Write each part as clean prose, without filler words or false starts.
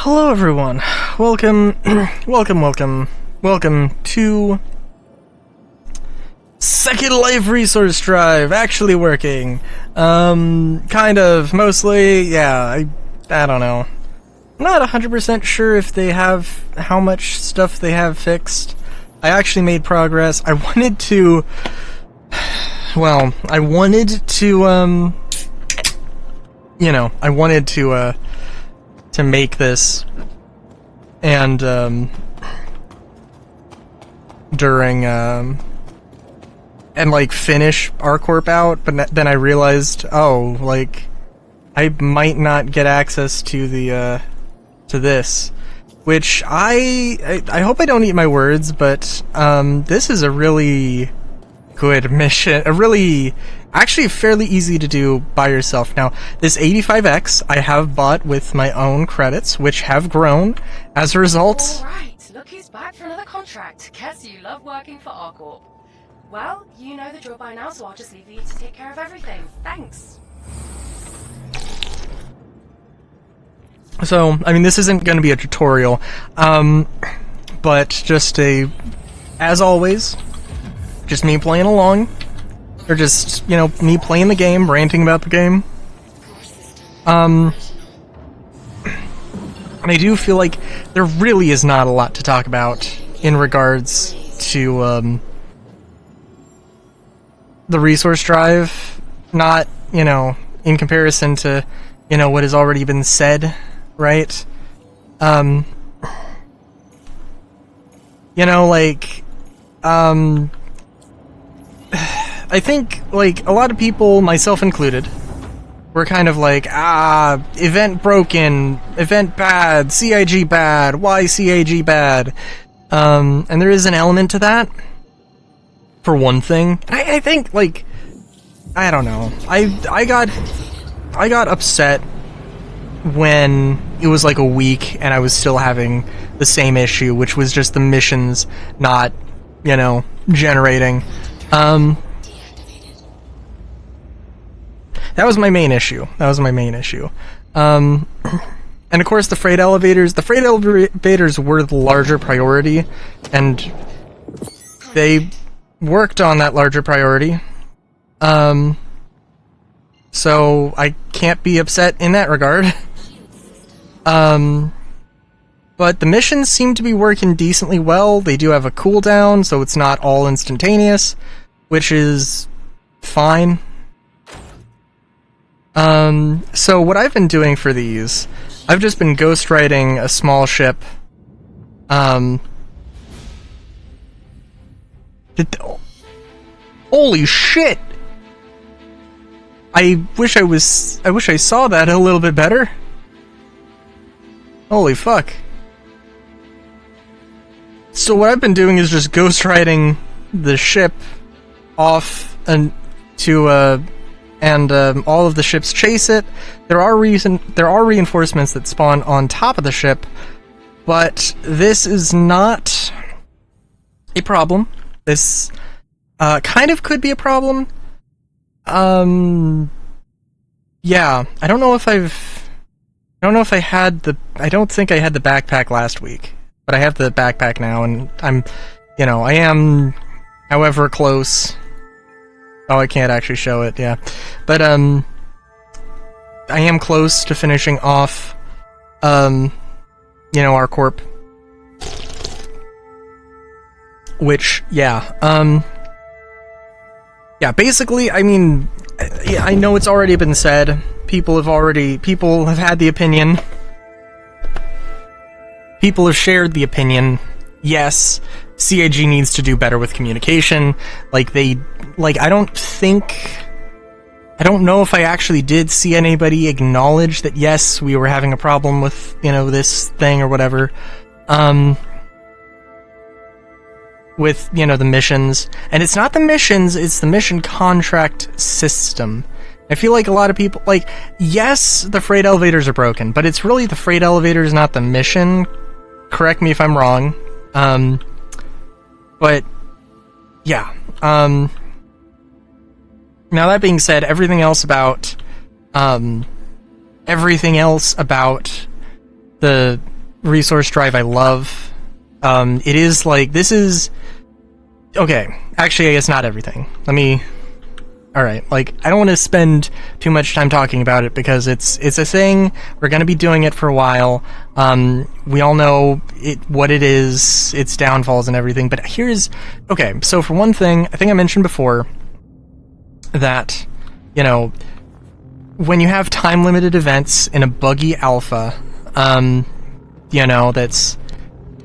Hello everyone, welcome to Second Life Resource Drive, actually working. Kind of, mostly, yeah, I don't know. I'm not 100% sure if they have, how much stuff they have fixed. I actually made progress. I wanted to make this, and, and, like, finish R-Corp out, but then I realized, oh, like, I might not get access to the, to this, which I hope I don't eat my words, but, this is a really good mission, actually fairly easy to do by yourself. Now, this 85X I have bought with my own credits, which have grown as a result. Alright, look who's back for another contract. Guess you love working for R-Corp. Well, you know the drill by now, so I'll just leave you to take care of everything. Thanks. So, I mean, this isn't going to be a tutorial, but just as always, just me playing along. Or just, you know, me playing the game, ranting about the game. And I do feel like there really is not a lot to talk about in regards to, the resource drive. Not, you know, in comparison to, you know, what has already been said, right? You know, like, I think, like, a lot of people, myself included, were kind of like, event broken, event bad, CIG bad, why CIG bad? And there is an element to that, for one thing. I think, like, I don't know, I got upset when it was like a week and I was still having the same issue, which was just the missions not, you know, generating. That was my main issue. And of course the freight elevators were the larger priority, and they worked on that larger priority. So I can't be upset in that regard. But the missions seem to be working decently well. They do have a cooldown, so it's not all instantaneous, which is fine. So what I've been doing for these, I've just been ghostwriting a small ship. Holy shit! I wish I saw that a little bit better. Holy fuck. So what I've been doing is just ghostwriting the ship off and to, and all of the ships chase it. There are reinforcements that spawn on top of the ship, but this is not a problem. This kind of could be a problem. Yeah, I don't think I had the backpack last week, but I have the backpack now, and I am, however, close. Oh, I can't actually show it, yeah. But, I am close to finishing off, our corp. Which, yeah, basically, I mean, I know it's already been said. People have had the opinion. People have shared the opinion. Yes, CIG needs to do better with communication. I don't know if I actually did see anybody acknowledge that, yes, we were having a problem with, this thing or whatever. With, the missions. And it's not the missions, it's the mission contract system. I feel like a lot of people, yes, the freight elevators are broken, but it's really the freight elevators, not the mission. Correct me if I'm wrong. But, yeah. Now that being said, everything else about the resource drive I love. It is like, this is... Okay, actually, I guess not everything. Alright, like, I don't want to spend too much time talking about it because it's a thing. We're going to be doing it for a while. We all know what it is, its downfalls and everything, but here's... Okay, so for one thing, I think I mentioned before that, you know, when you have time-limited events in a buggy alpha, you know, that's...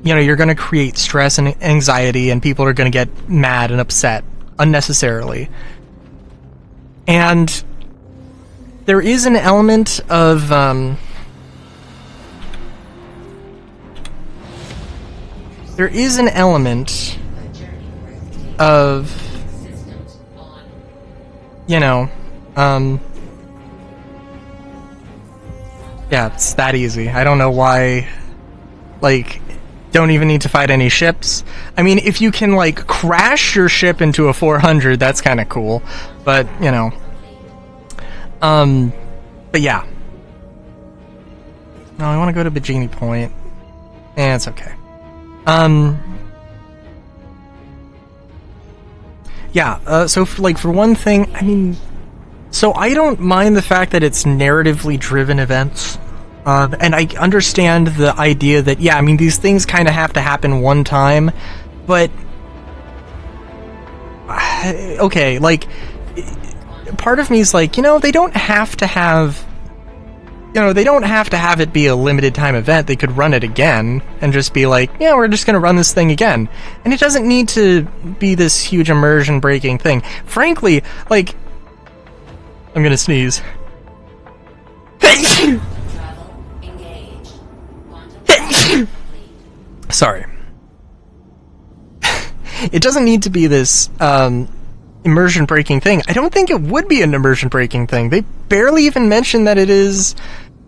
You know, you're going to create stress and anxiety, and people are going to get mad and upset unnecessarily. And there is an element of, you know, yeah, it's that easy. I don't know why, like, don't even need to fight any ships. I mean, if you can, like, crash your ship into a 400, that's kind of cool. But, you know. But yeah. No, I want to go to Bikini Point. It's okay. Yeah, so, for one thing, I mean... So I don't mind the fact that it's narratively driven events. And I understand the idea that, yeah, I mean, these things kind of have to happen one time, but... Okay, like... Part of me is like, you know, they don't have to have... You know, they don't have to have it be a limited time event. They could run it again and just be like, yeah, we're just going to run this thing again. And it doesn't need to be this huge immersion-breaking thing. Frankly, like... I'm gonna sneeze. Sorry. It doesn't need to be this immersion-breaking thing. I don't think it would be an immersion-breaking thing. They barely even mention that it is...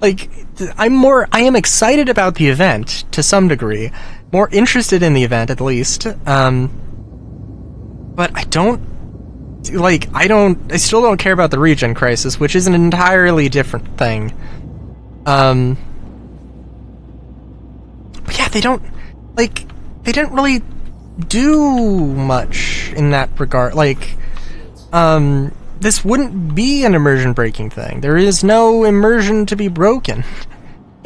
Like, I am excited about the event, to some degree. More interested in the event, at least. But I don't... Like, I still don't care about the regen crisis, which is an entirely different thing. But yeah, they didn't really do much in that regard. Like, this wouldn't be an immersion-breaking thing. There is no immersion to be broken.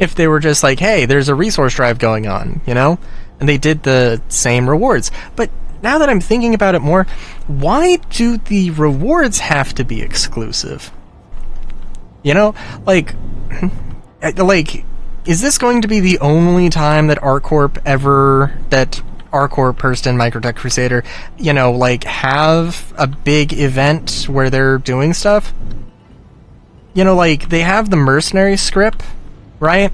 If they were just like, hey, there's a resource drive going on, you know? And they did the same rewards. But now that I'm thinking about it more, why do the rewards have to be exclusive? You know? Like, is this going to be the only time that ArcCorp, Hurston, Microtech Crusader, you know, like, have a big event where they're doing stuff? You know, like, they have the mercenary script, right?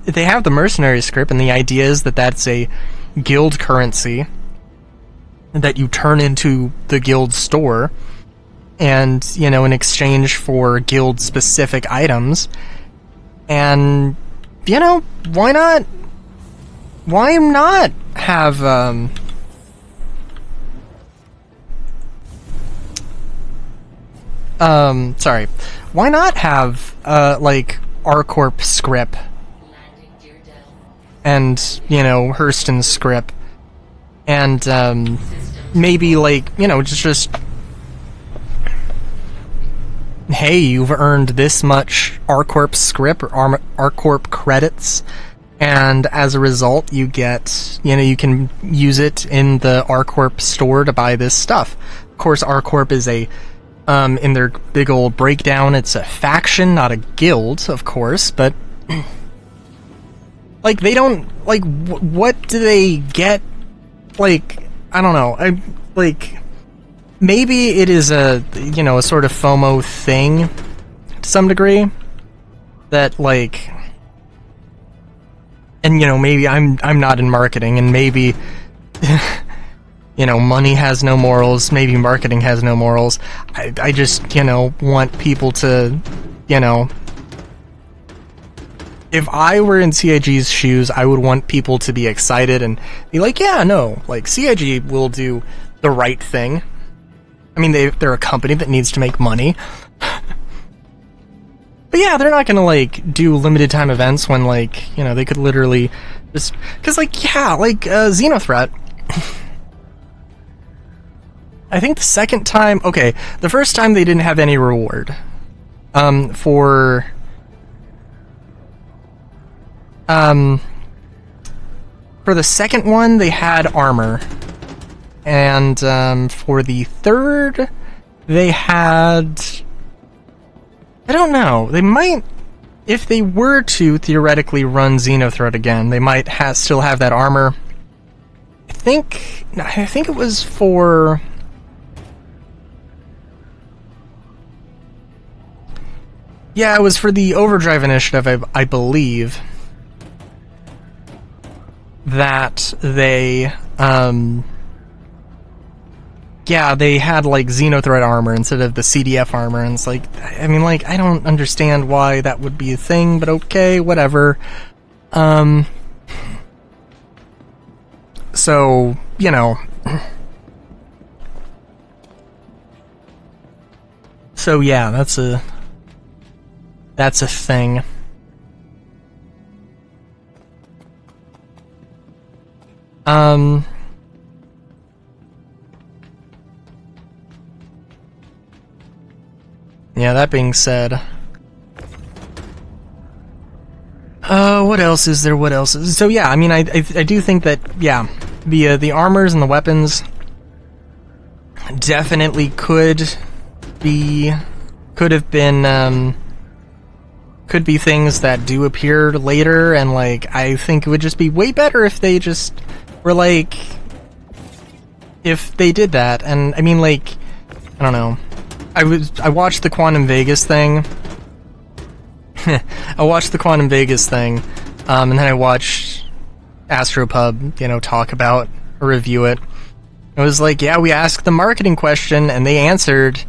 They have the mercenary script, and the idea is that that's a guild currency that you turn into the guild store, and, you know, in exchange for guild-specific items. And, you know, why not have, why not have, like, ArcCorp script, and, you know, Hurston's script, and, maybe, like, you know, just hey, you've earned this much ArcCorp script, or ArcCorp credits, and as a result, you get, you know, you can use it in the ArcCorp store to buy this stuff. Of course, ArcCorp is a, in their big old breakdown, it's a faction, not a guild, of course, but... Like, they don't, like, what do they get? Like, I don't know, maybe it is a, you know, a sort of FOMO thing, to some degree, that, like, and, you know, maybe I'm not in marketing, and maybe, you know, money has no morals, maybe marketing has no morals. I just, you know, want people to, you know... If I were in CIG's shoes, I would want people to be excited and be like, yeah, no, like, CIG will do the right thing. I mean, they're a company that needs to make money. But yeah, they're not gonna, like, do limited time events when, like, you know, they could literally just... Because, like, yeah, like, Xenothreat... I think the second time... Okay, the first time they didn't have any reward. For the second one, they had armor. And, for the third, they had... I don't know. They might... If they were to theoretically run Xenothreat again, they might still have that armor. I think it was for... Yeah, it was for the Overdrive initiative, I believe, that they, yeah, they had, like, Xenothreat armor instead of the CDF armor, and it's like, I mean, like, I don't understand why that would be a thing, but okay, whatever. So, you know. So, yeah, that's a thing. Yeah, that being said... what else is there? What else is... So yeah, I mean, I do think that, yeah, the armors and the weapons definitely could have been, could be things that do appear later, and, like, I think it would just be way better if they just were, like, if they did that. And, I mean, like, I don't know. I watched the Quantum Vegas thing. I watched the Quantum Vegas thing, and then I watched Astropub, you know, talk about or review it. It was like, yeah, we asked the marketing question, and they answered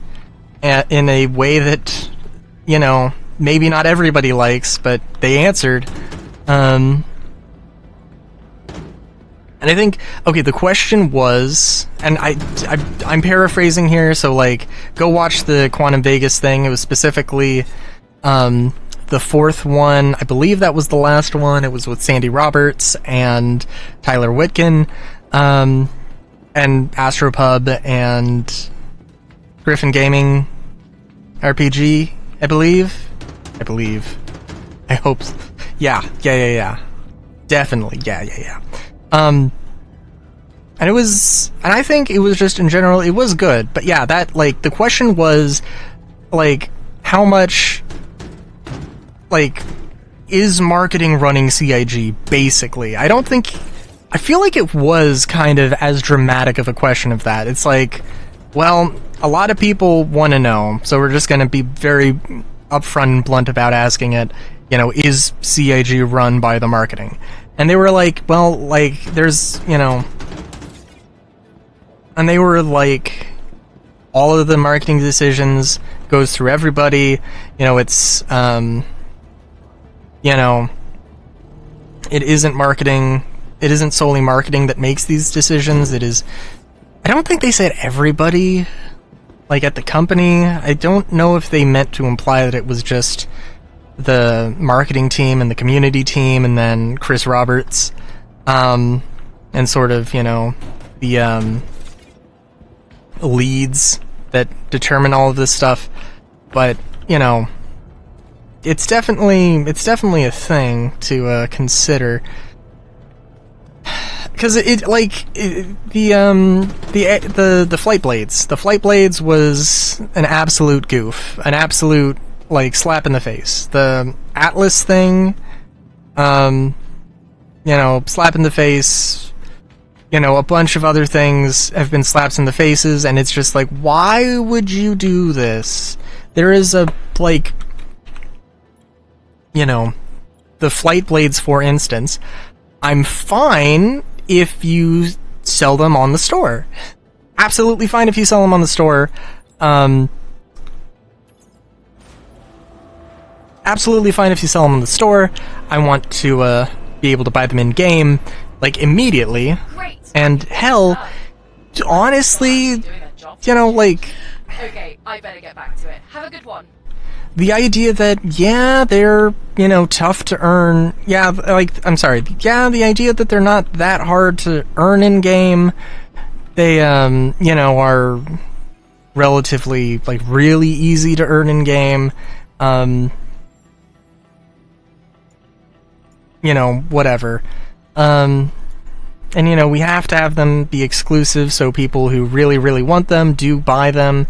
in a way that, you know, maybe not everybody likes, but they answered. And I think, okay, the question was, and I'm paraphrasing here, so, like, go watch the Quantum Vegas thing. It was specifically the fourth one. I believe that was the last one. It was with Sandy Roberts and Tyler Witkin, and Astropub and Griffin Gaming RPG, I believe. I hope. Yeah. Definitely. Yeah. And it was, and I think it was just in general, it was good. But yeah, that, like, the question was, like, how much, like, is marketing running CIG, basically? I feel like it was kind of as dramatic of a question of that. It's like, well, a lot of people want to know, so we're just going to be very upfront and blunt about asking it, you know, is CIG run by the marketing? And they were like, well, like, there's, you know... And they were like, all of the marketing decisions goes through everybody, you know, it's, you know, it isn't marketing, it isn't solely marketing that makes these decisions, it is... I don't think they said everybody, like, at the company. I don't know if they meant to imply that it was just the marketing team and the community team and then Chris Roberts, and sort of, you know, the leads that determine all of this stuff. But, you know, it's definitely a thing to consider. Because the Flight Blades. The Flight Blades was an absolute goof. An absolute, like, slap in the face. The Atlas thing, you know, slap in the face. You know, a bunch of other things have been slaps in the faces, and it's just like, why would you do this? There is a, like, you know, the Flight Blades, for instance. I'm fine if you sell them on the store. Absolutely fine if you sell them on the store. Absolutely fine if you sell them on the store. I want to be able to buy them in game, like, immediately. Great. And hell, honestly, you know, like... Okay, I better get back to it. Have a good one. the idea that, yeah, they're, you know, tough to earn. Yeah, like, I'm sorry. Yeah, the idea that they're not that hard to earn in game. They, you know, are relatively, like, really easy to earn in game. You know, whatever. And, you know, we have to have them be exclusive so people who really, really want them do buy them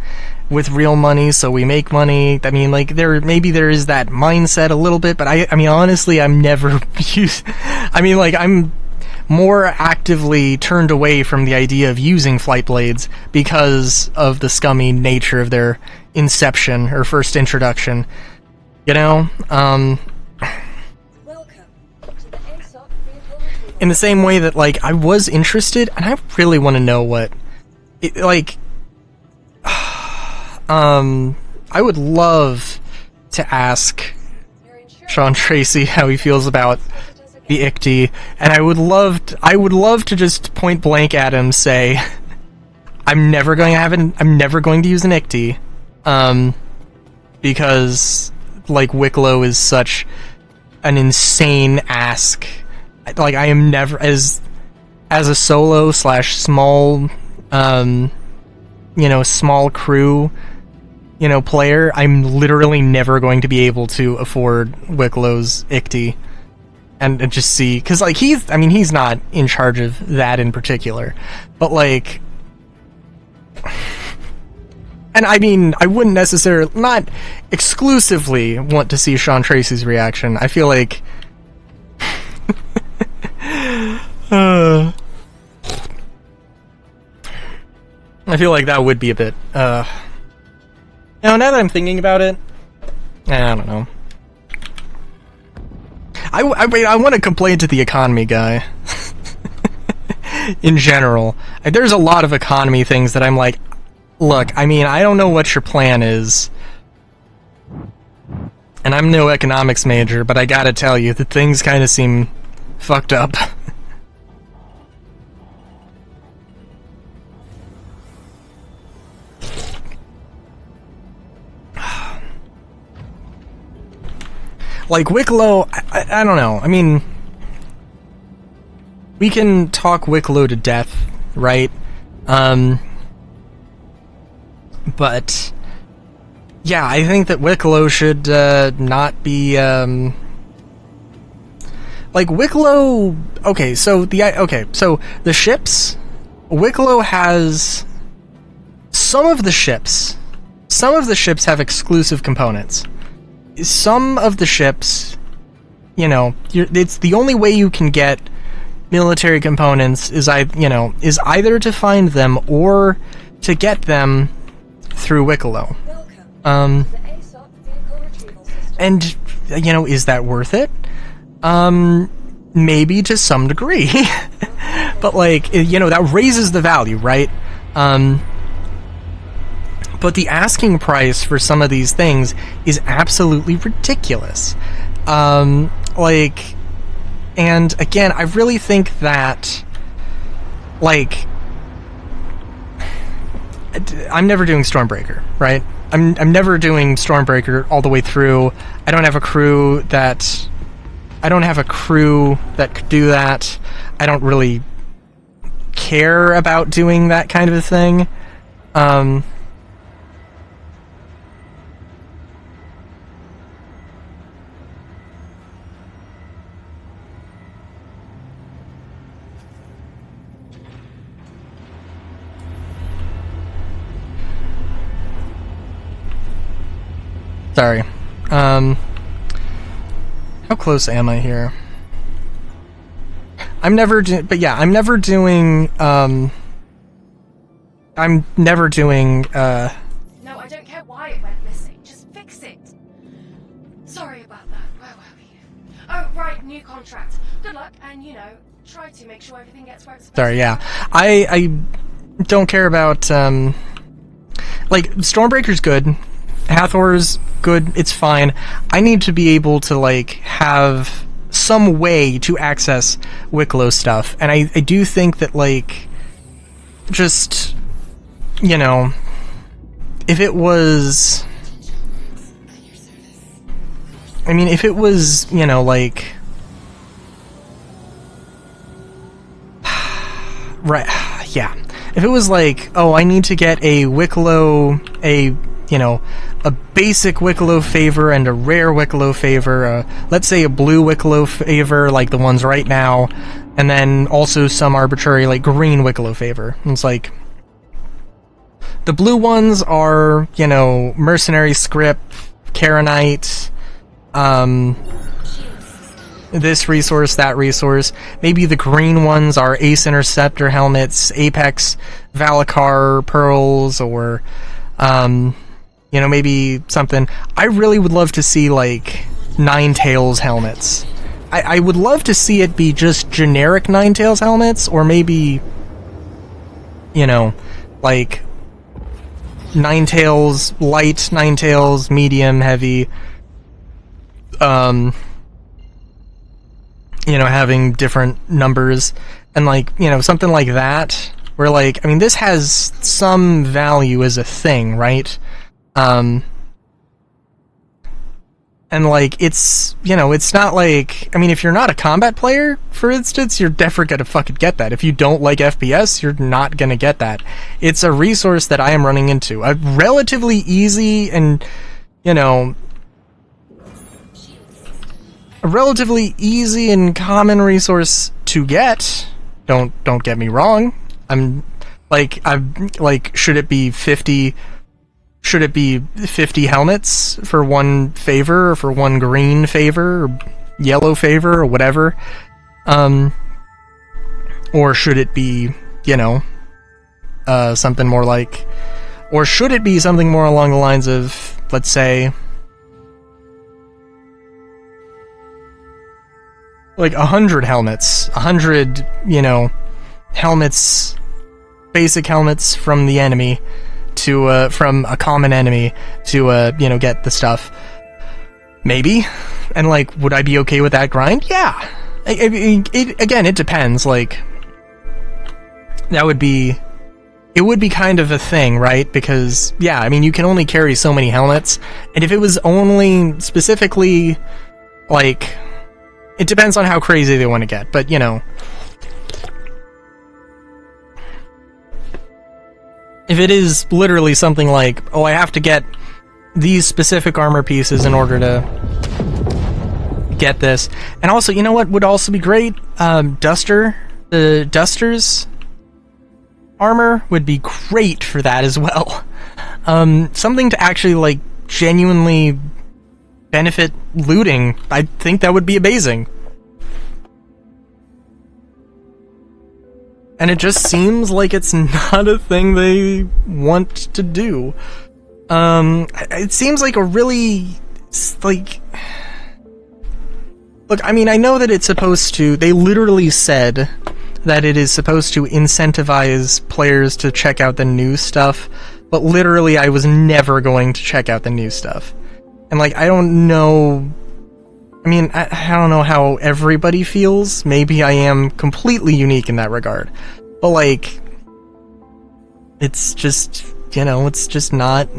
with real money, so we make money. I mean, like, maybe there is that mindset a little bit, but I mean, honestly, I'm never I'm more actively turned away from the idea of using flight blades because of the scummy nature of their inception, or first introduction. You know? In the same way that, like, I was interested, and I really want to know what... I would love to ask Sean Tracy how he feels about the ICTY, and I would love to just point blank at him say, I'm never going to use an ICTY, because, like, Wicklow is such an insane ask. Like, I am never, as a solo / small, you know, small crew, you know, player, I'm literally never going to be able to afford Wicklow's ICTY. And just see, because, like, he's not in charge of that in particular, but, like, and I mean, I wouldn't necessarily, not exclusively want to see Sean Tracy's reaction. I feel like, that would be a bit, now that I'm thinking about it, I don't know. I want to complain to the economy guy. In general. There's a lot of economy things that I'm like, look, I mean, I don't know what your plan is. And I'm no economics major, but I gotta tell you that things kind of seem fucked up. Like, Wicklow, I don't know. I mean, we can talk Wicklow to death, right? But, yeah, I think that Wicklow should not be, like, Wicklow... Okay, so the ships... Wicklow has... Some of the ships have exclusive components. Some of the ships, you know, it's the only way you can get military components is either to find them or to get them through Wicklow. And, you know, is that worth it? Maybe to some degree. But, like, you know, that raises the value, right? But the asking price for some of these things is absolutely ridiculous. Like, and again, I really think that, like, I'm never doing Stormbreaker, right? I'm never doing Stormbreaker all the way through. I don't have a crew that could do that. I don't really care about doing that kind of a thing. Sorry. How close am I here? I'm never doing... I'm never doing... No, I don't care why it went missing. Just fix it. Sorry about that. Where were we? Oh, right, new contract. Good luck, and, you know, try to make sure everything gets where it's supposed to. Sorry, yeah. I don't care about, like, Stormbreaker's good. Hathor's good, it's fine. I need to be able to, like, have some way to access Wicklow stuff. And I do think that, like, just, you know, if it was... I mean, if it was, you know, like... right, yeah. If it was like, oh, I need to get a Wicklow, you know, a basic Wicklow favor and a rare Wicklow favor, let's say a blue Wicklow favor, like the ones right now, and then also some arbitrary, like, green Wicklow favor. And it's like... the blue ones are, you know, Mercenary Script, Karenite, this resource, that resource. Maybe the green ones are Ace Interceptor helmets, Apex Valacar pearls, or, you know, maybe something. I really would love to see, like, Ninetales helmets. I would love to see it be just generic Ninetales helmets, or maybe, you know, like, Ninetales, light Ninetales, medium, heavy, you know, having different numbers, and, like, you know, something like that, where, like, I mean, this has some value as a thing, right? And, like, it's, you know, it's not like, I mean, if you're not a combat player, for instance, you're definitely gonna fucking get that. If you don't like FPS, you're not gonna get that. It's a resource that I am running into. A relatively easy and, you know, a relatively easy and common resource to get. Don't get me wrong. I'm like, should it be 50... should it be 50 helmets for one favor, or for one green favor, or yellow favor, or whatever? Or should it be, you know, something more like... or should it be something more along the lines of, let's say, like 100 helmets, 100, you know, helmets, basic helmets from the enemy, to, from a common enemy, to, you know, get the stuff. Maybe. And, like, would I be okay with that grind? Yeah. Again, it depends, like, that would be... it would be kind of a thing, right? Because, yeah, I mean, you can only carry so many helmets, and if it was only specifically, like... it depends on how crazy they want to get, but, you know... if it is literally something like, oh, I have to get these specific armor pieces in order to get this. And also, you know what would also be great? The Duster's armor would be great for that as well. Something to actually, like, genuinely benefit looting. I think that would be amazing. And it just seems like it's not a thing they want to do. It seems like a really, like... look, I mean, I know that it's supposed to... they literally said that it is supposed to incentivize players to check out the new stuff, but literally I was never going to check out the new stuff. And, like, I don't know... I mean, I don't know how everybody feels. Maybe I am completely unique in that regard. But, like, it's just, you know, it's just not...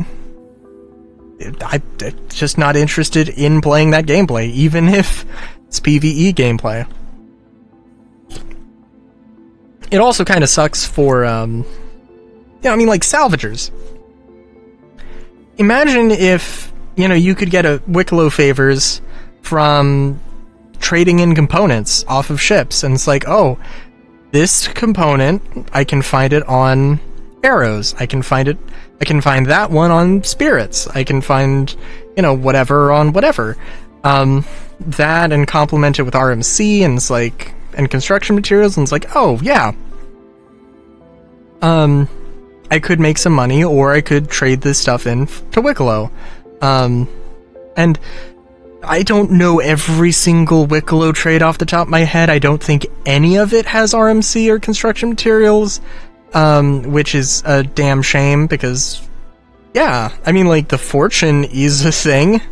I'm just not interested in playing that gameplay, even if it's PvE gameplay. It also kind of sucks for, yeah, I mean, like, salvagers. Imagine if, you know, you could get a Wicklow favors from trading in components off of ships, and it's like, oh, this component, I can find it on arrows, I can find that one on spirits, I can find, you know, whatever on whatever. That, and complement it with RMC, and it's like, and construction materials, and it's like, oh, yeah. I could make some money, or I could trade this stuff in to Wicklow. And I don't know every single Wicklow trade off the top of my head. I don't think any of it has RMC or construction materials, which is a damn shame, because, yeah, I mean, like, the fortune is a thing.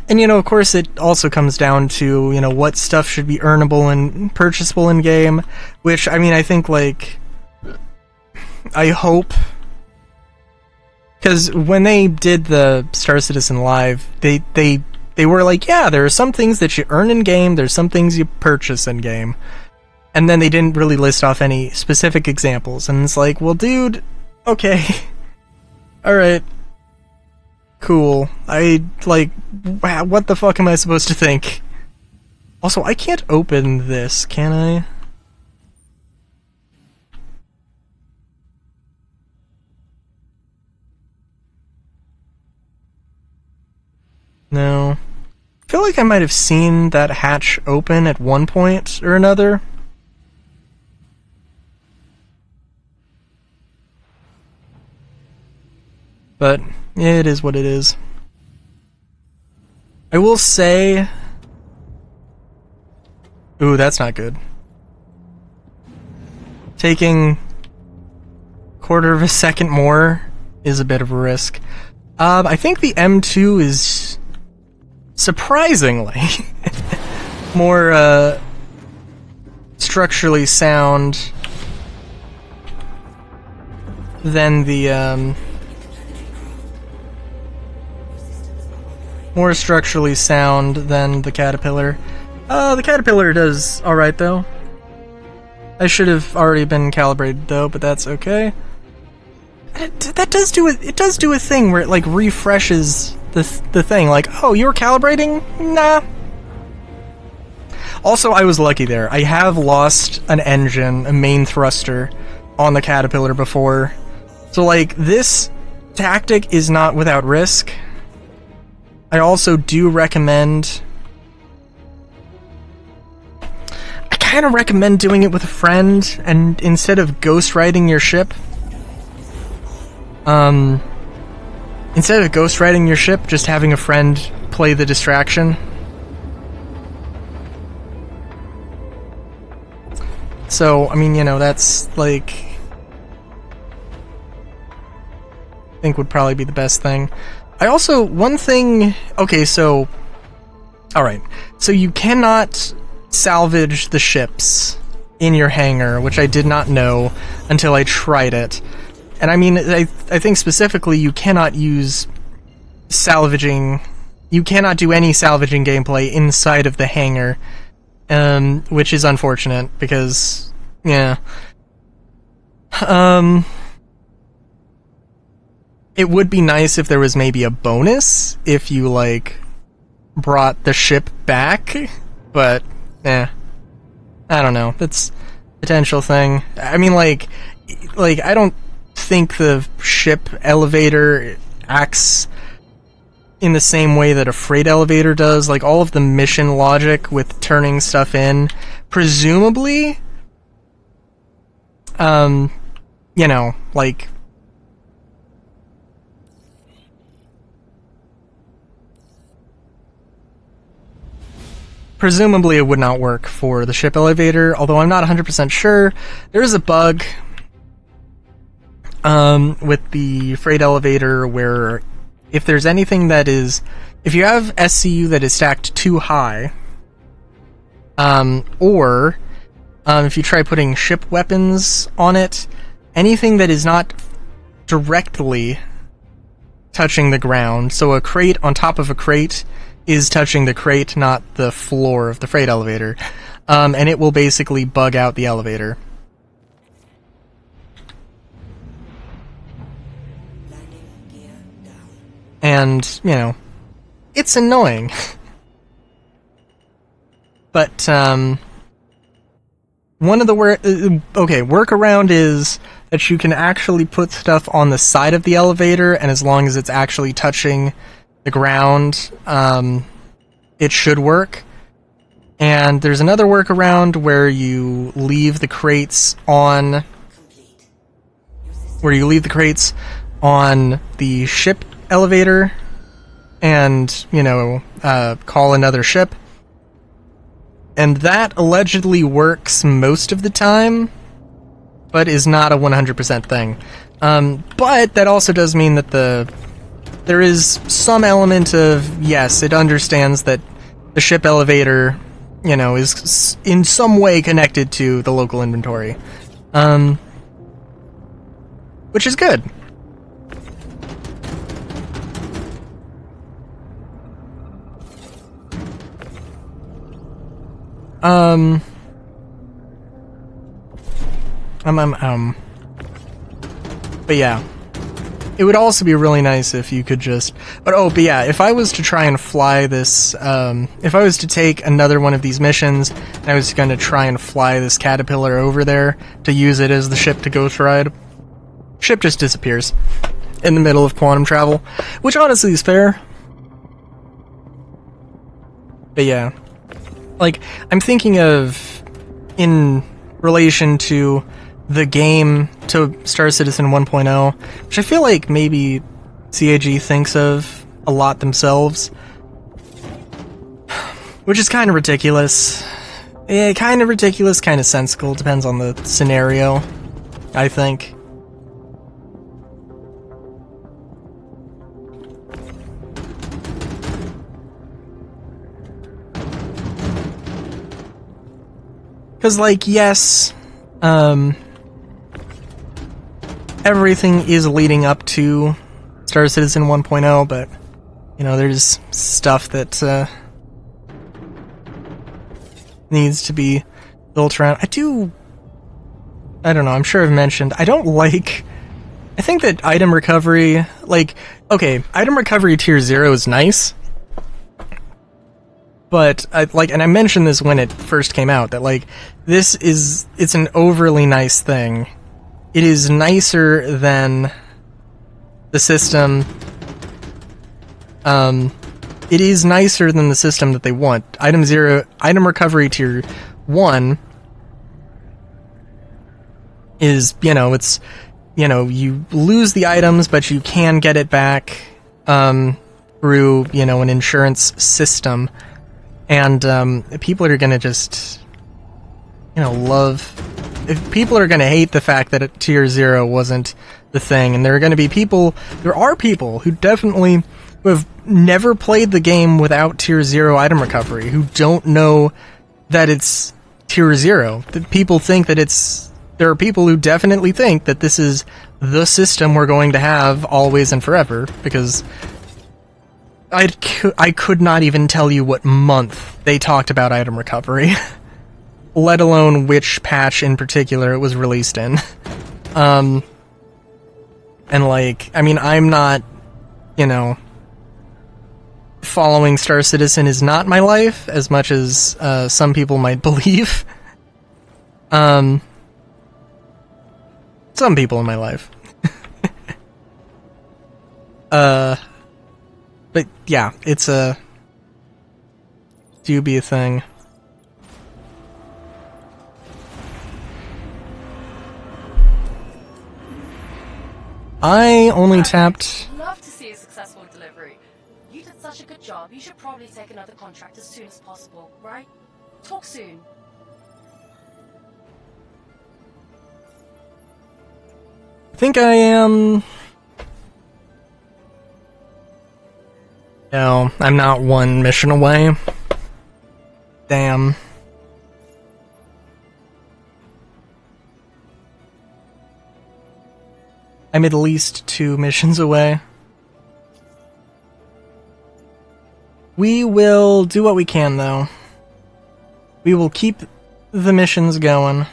And, you know, of course, it also comes down to, you know, what stuff should be earnable and purchasable in-game, which, I mean, I think, like, I hope Because when they did the Star Citizen Live, they were like, yeah, there are some things that you earn in game, there's some things you purchase in game, and then they didn't really list off any specific examples. And it's like, well, dude, okay, all right, cool. What the fuck am I supposed to think? Also, I can't open this, can I? No. I feel like I might have seen that hatch open at one point or another. But it is what it is. I will say... Ooh, that's not good. Taking a quarter of a second more is a bit of a risk. I think the M2 is surprisingly more structurally sound than the more structurally sound than the Caterpillar. The Caterpillar does alright though. I should have already been calibrated though, but that's okay. That does do it does do a thing where it like refreshes the thing, like, oh, you were calibrating? Nah. Also, I was lucky there. I have lost an engine, a main thruster, on the Caterpillar before. So, like, this tactic is not without risk. I also do recommend... I kind of recommend doing it with a friend, and instead of ghostwriting your ship... Instead of ghostwriting your ship, just having a friend play the distraction. So, I mean, you know, that's, like... I think would probably be the best thing. I also, one thing... Okay, so... Alright. So you cannot salvage the ships in your hangar, which I did not know until I tried it. And I mean, I think specifically you cannot use salvaging... You cannot do any salvaging gameplay inside of the hangar, which is unfortunate, because, yeah. It would be nice if there was maybe a bonus if you, like, brought the ship back, but, I don't know. That's a potential thing. I mean, like, I don't think the ship elevator acts in the same way that a freight elevator does. Like, all of the mission logic with turning stuff in, presumably, you know, like, presumably it would not work for the ship elevator, although I'm not 100% sure. There is a bug with the freight elevator where if there's anything that is... If you have SCU that is stacked too high, or if you try putting ship weapons on it, anything that is not directly touching the ground, so a crate on top of a crate is touching the crate, not the floor of the freight elevator, and it will basically bug out the elevator. And, you know, it's annoying. But, one of the workaround is that you can actually put stuff on the side of the elevator, and as long as it's actually touching the ground, it should work. And there's another workaround where you leave the crates on... the ship elevator and, you know, call another ship. And that allegedly works most of the time, but is not a 100% thing. But that also does mean that there is some element of, yes, it understands that the ship elevator, you know, is in some way connected to the local inventory. Which is good. But yeah. It would also be really nice if you could just... But yeah, if I was to try and fly this... if I was to take another one of these missions, and I was going to try and fly this caterpillar over there to use it as the ship to ghost ride, ship just disappears in the middle of quantum travel, which honestly is fair. But yeah. Like, I'm thinking of... in relation to the game, to Star Citizen 1.0, which I feel like maybe CAG thinks of a lot themselves, which is kind of ridiculous. Yeah, kind of ridiculous, kind of sensical, depends on the scenario, I think. Because, like, yes, everything is leading up to Star Citizen 1.0, but, you know, there's stuff that needs to be built around. I don't know, I'm sure I've mentioned, I think that item recovery, like, okay, item recovery tier 0 is nice, but, and I mentioned this when it first came out, that, like, it's an overly nice thing. It is nicer than the system. It is nicer than the system that they want. Item recovery tier 1 is, it's, you lose the items, but you can get it back, through, an insurance system. And, people are gonna just, if people are going to hate the fact that tier 0 wasn't the thing, and there are people who definitely have never played the game without tier 0 item recovery, who don't know that it's tier 0. That people think that there are people who definitely think that this is the system we're going to have always and forever, because I could not even tell you what month they talked about item recovery. Let alone which patch in particular it was released in. And like, I mean, I'm not, following Star Citizen is not my life, as much as some people might believe. Some people in my life. But yeah, it's do be a thing. I only tapped... Love to see a successful delivery. You did such a good job, you should probably take another contract as soon as possible, right? Talk soon. I think I am... No, I'm not one mission away. Damn. I'm at least 2 missions away. We will do what we can, though. We will keep the missions going.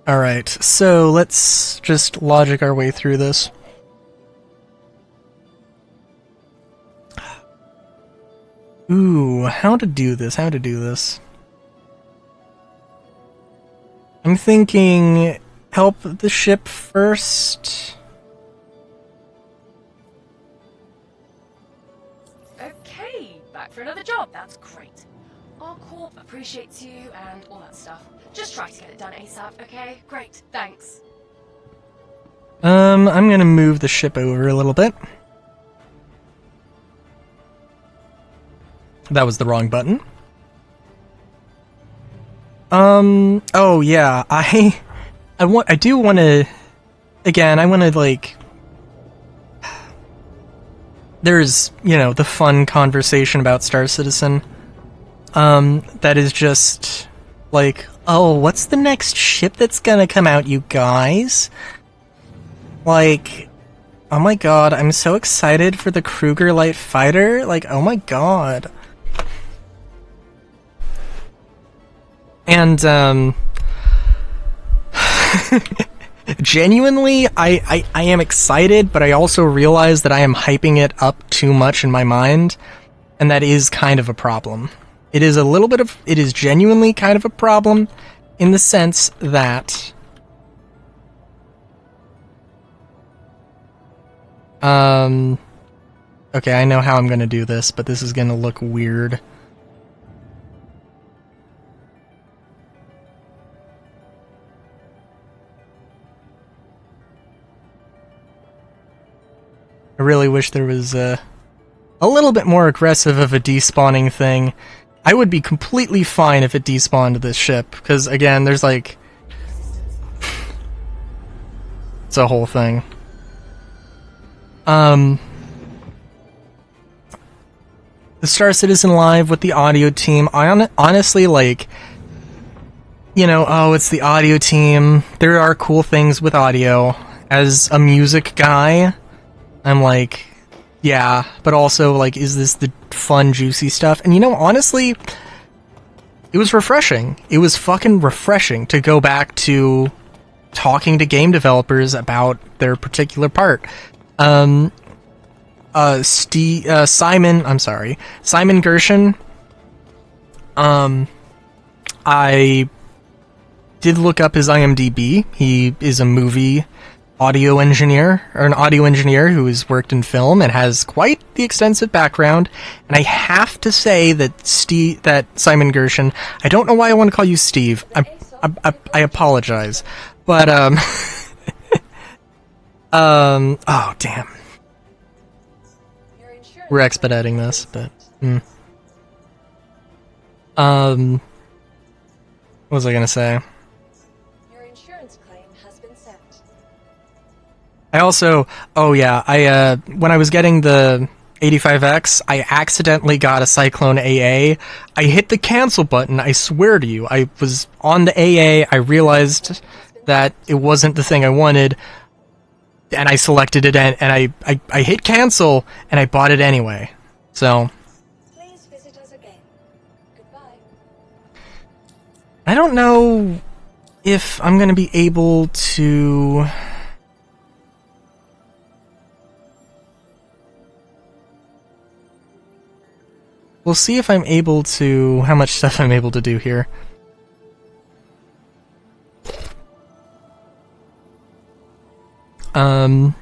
Alright, so let's just logic our way through this. Ooh, how to do this, I'm thinking help the ship first. Okay, back for another job, that's great. Our corp appreciates you and all that stuff. Just try to get it done ASAP, okay? Great, thanks. I'm gonna move the ship over a little bit. That was the wrong button. Oh yeah, I do want to, again, I want to, like, there's, the fun conversation about Star Citizen, that is just, like, Oh, what's the next ship that's gonna come out, you guys? Like, oh my god, I'm so excited for the Kruger Light Fighter. Like, oh my god. And, genuinely, I am excited, but I also realize that I am hyping it up too much in my mind, and that is kind of a problem. It is genuinely kind of a problem in the sense that, okay, I know how I'm gonna do this, but this is gonna look weird. I really wish there was a little bit more aggressive of a despawning thing. I would be completely fine if it despawned this ship, because again, there's like... it's a whole thing. The Star Citizen Live with the audio team, I honestly, like... you know, oh, it's the audio team. There are cool things with audio. As a music guy, I'm like... yeah, but also, like, is this the fun, juicy stuff? And you know, honestly, it was refreshing. It was fucking refreshing to go back to talking to game developers about their particular part. Simon Gershon. I did look up his IMDb. He is a movie audio engineer, or an audio engineer who has worked in film and has quite the extensive background. And I have to say that Simon Gershon, I don't know why I want to call you Steve. I apologize. But, oh, damn. We're expediting this, but, what was I gonna say? I also, oh yeah, when I was getting the 85X, I accidentally got a Cyclone AA. I hit the cancel button, I swear to you. I was on the AA, I realized that it wasn't the thing I wanted, and I selected it, and I hit cancel, and I bought it anyway. So... please visit us again. Goodbye. I don't know if I'm gonna be able to... we'll see if I'm able to... how much stuff I'm able to do here. I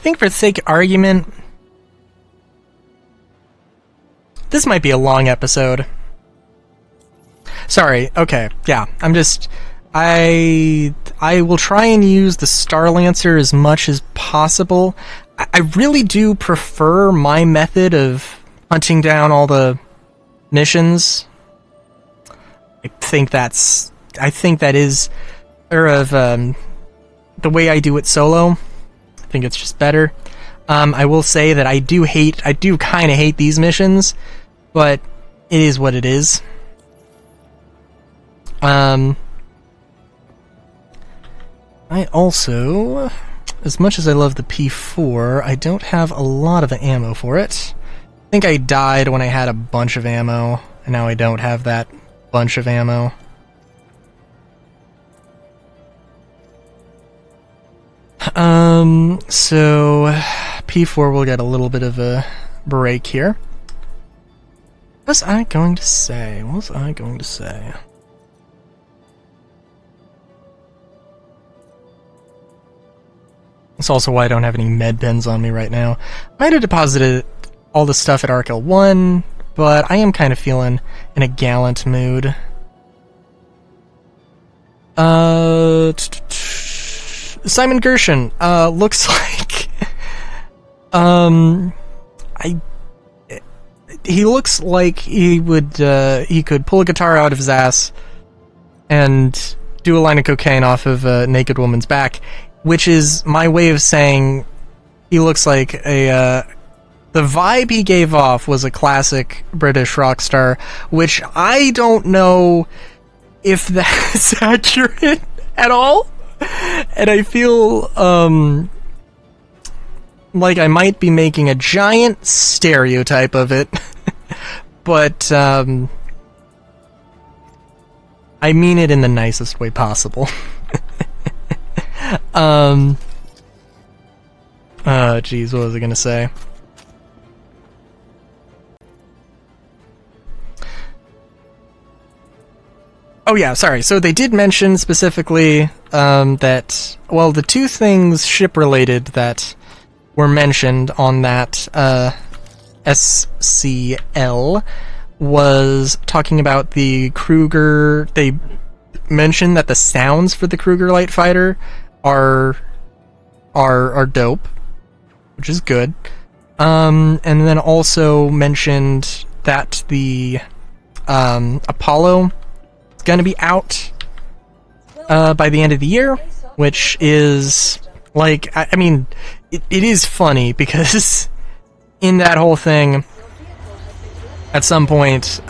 think for the sake of argument, this might be a long episode. Sorry, okay, yeah, I will try and use the Starlancer as much as possible. I really do prefer my method of hunting down all the missions. I think that is, or of, the way I do it solo. I think it's just better. I will say that I do kind of hate these missions, but it is what it is. I also, as much as I love the P4, I don't have a lot of ammo for it. I think I died when I had a bunch of ammo, and now I don't have that bunch of ammo. So P4 will get a little bit of a break here. What was I going to say? That's also why I don't have any med pens on me right now. I might have deposited all the stuff at Arkel 1, but I am kind of feeling in a gallant mood. Simon Gershon, looks like... he looks like he could pull a guitar out of his ass and do a line of cocaine off of a naked woman's back. which is my way of saying he looks like a, the vibe he gave off was a classic British rock star, which I don't know if that's accurate at all. And I feel, like I might be making a giant stereotype of it. But, I mean it in the nicest way possible. Geez, what was I gonna say? Oh yeah, sorry. So they did mention specifically that, well, the two things ship-related that were mentioned on that SCL was talking about the Kruger. They mentioned that the sounds for the Kruger Light Fighter are dope, which is good. And then also mentioned that the Apollo going to be out by the end of the year, which is like, I mean, it is funny because in that whole thing, at some point,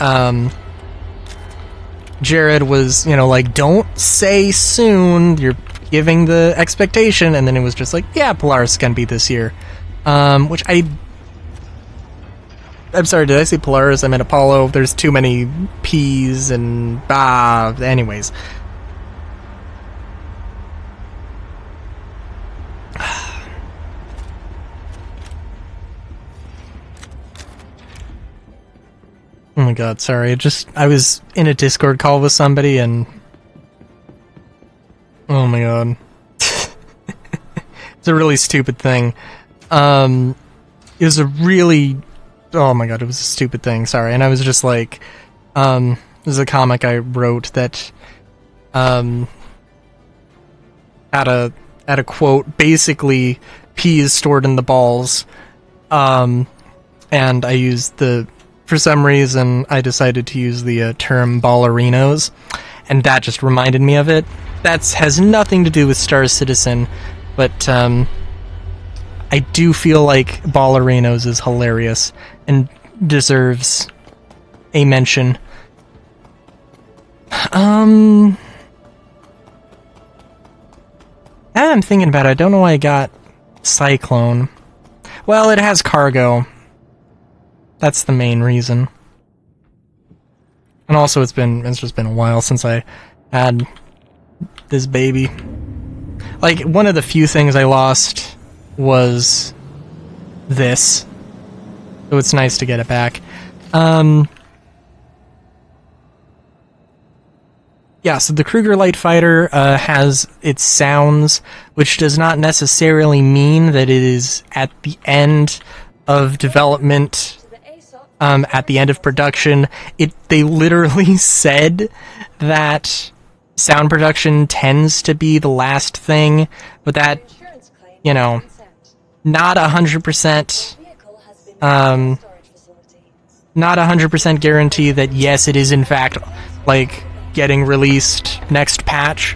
Jared was, you know, like, don't say soon, you're giving the expectation, and then it was just like, yeah, Polaris is going to be this year, which I'm sorry, did I say Polaris? I meant Apollo. There's too many P's and anyways. Oh my god, sorry. I was in a Discord call with somebody and... Oh my god. It's a really stupid thing. It was a really... Oh my god, it was a stupid thing, sorry. And I was just like... there's a comic I wrote that... had a quote, basically, P is stored in the balls. And I used the... For some reason, I decided to use the term ballerinos, and that just reminded me of it. That has nothing to do with Star Citizen, but I do feel like ballerinos is hilarious and deserves a mention. Now I'm thinking about it, I don't know why I got Cyclone. Well, it has cargo. That's the main reason. And also it's just been a while since I had this baby. Like, one of the few things I lost was this. So it's nice to get it back. Yeah, so the Kruger Light Fighter has its sounds, which does not necessarily mean that it is at the end of development. At the end of production, they literally said that sound production tends to be the last thing, but that, you know, not 100%, not 100% guarantee that yes, it is in fact, like, getting released next patch.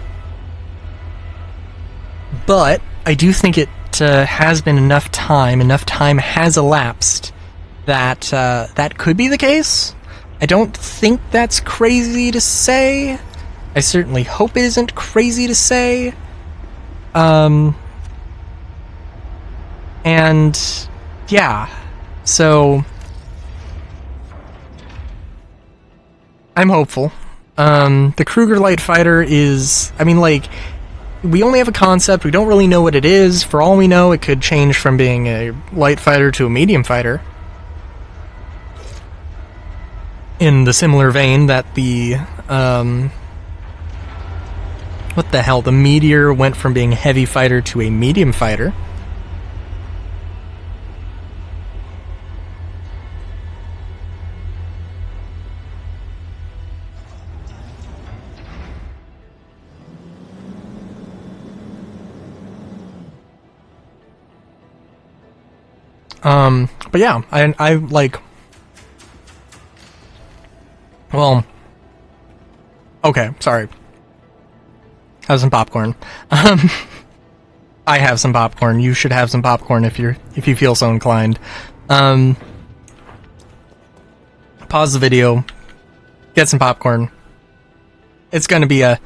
But I do think it has been enough time has elapsed that that could be the case. I don't think that's crazy to say. I certainly hope it isn't crazy to say. And yeah, so I'm hopeful. The Kruger Light Fighter is, I mean, like, we only have a concept, we don't really know what it is. For all we know, it could change from being a light fighter to a medium fighter. In the similar vein that the, what the hell, the Meteor went from being a heavy fighter to a medium fighter. But yeah, I like, well, okay, sorry. Have some popcorn. I have some popcorn. You should have some popcorn if you feel so inclined. Pause the video. Get some popcorn. It's gonna be a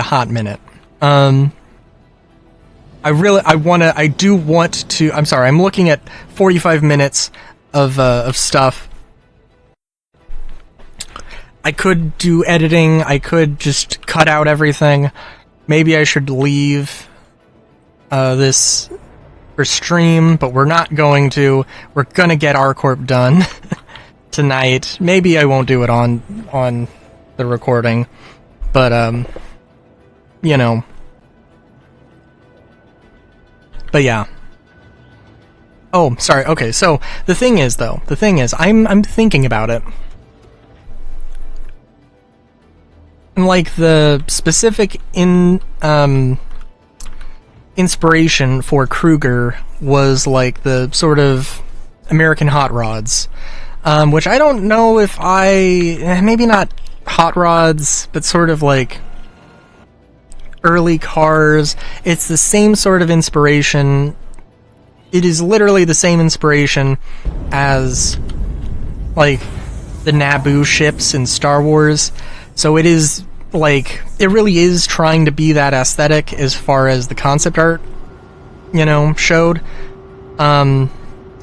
hot minute. I do want to. I'm sorry. I'm looking at 45 minutes of stuff. I could do editing. I could just cut out everything. Maybe I should leave this for stream, but we're not going to. We're gonna get R-Corp done tonight. Maybe I won't do it on the recording, but you know. But yeah. Oh, sorry. Okay, so the thing is, I'm thinking about it. And like the specific inspiration for Kruger was like the sort of American hot rods, which I don't know if maybe not hot rods, but sort of like early cars. It's the same sort of inspiration. It is literally the same inspiration as like the Naboo ships in Star Wars. So it is like, it really is trying to be that aesthetic as far as the concept art, showed.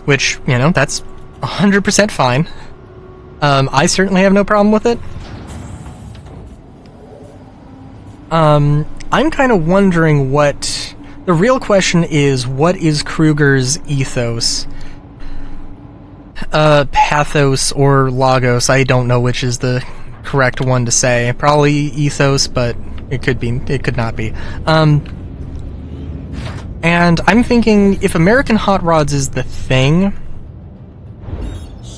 Which, that's 100% fine. I certainly have no problem with it. I'm kind of wondering what... The real question is, what is Kruger's ethos? Pathos or logos, I don't know which is the correct one to say. Probably ethos, but it could not be. And I'm thinking, if American Hot Rods is the thing,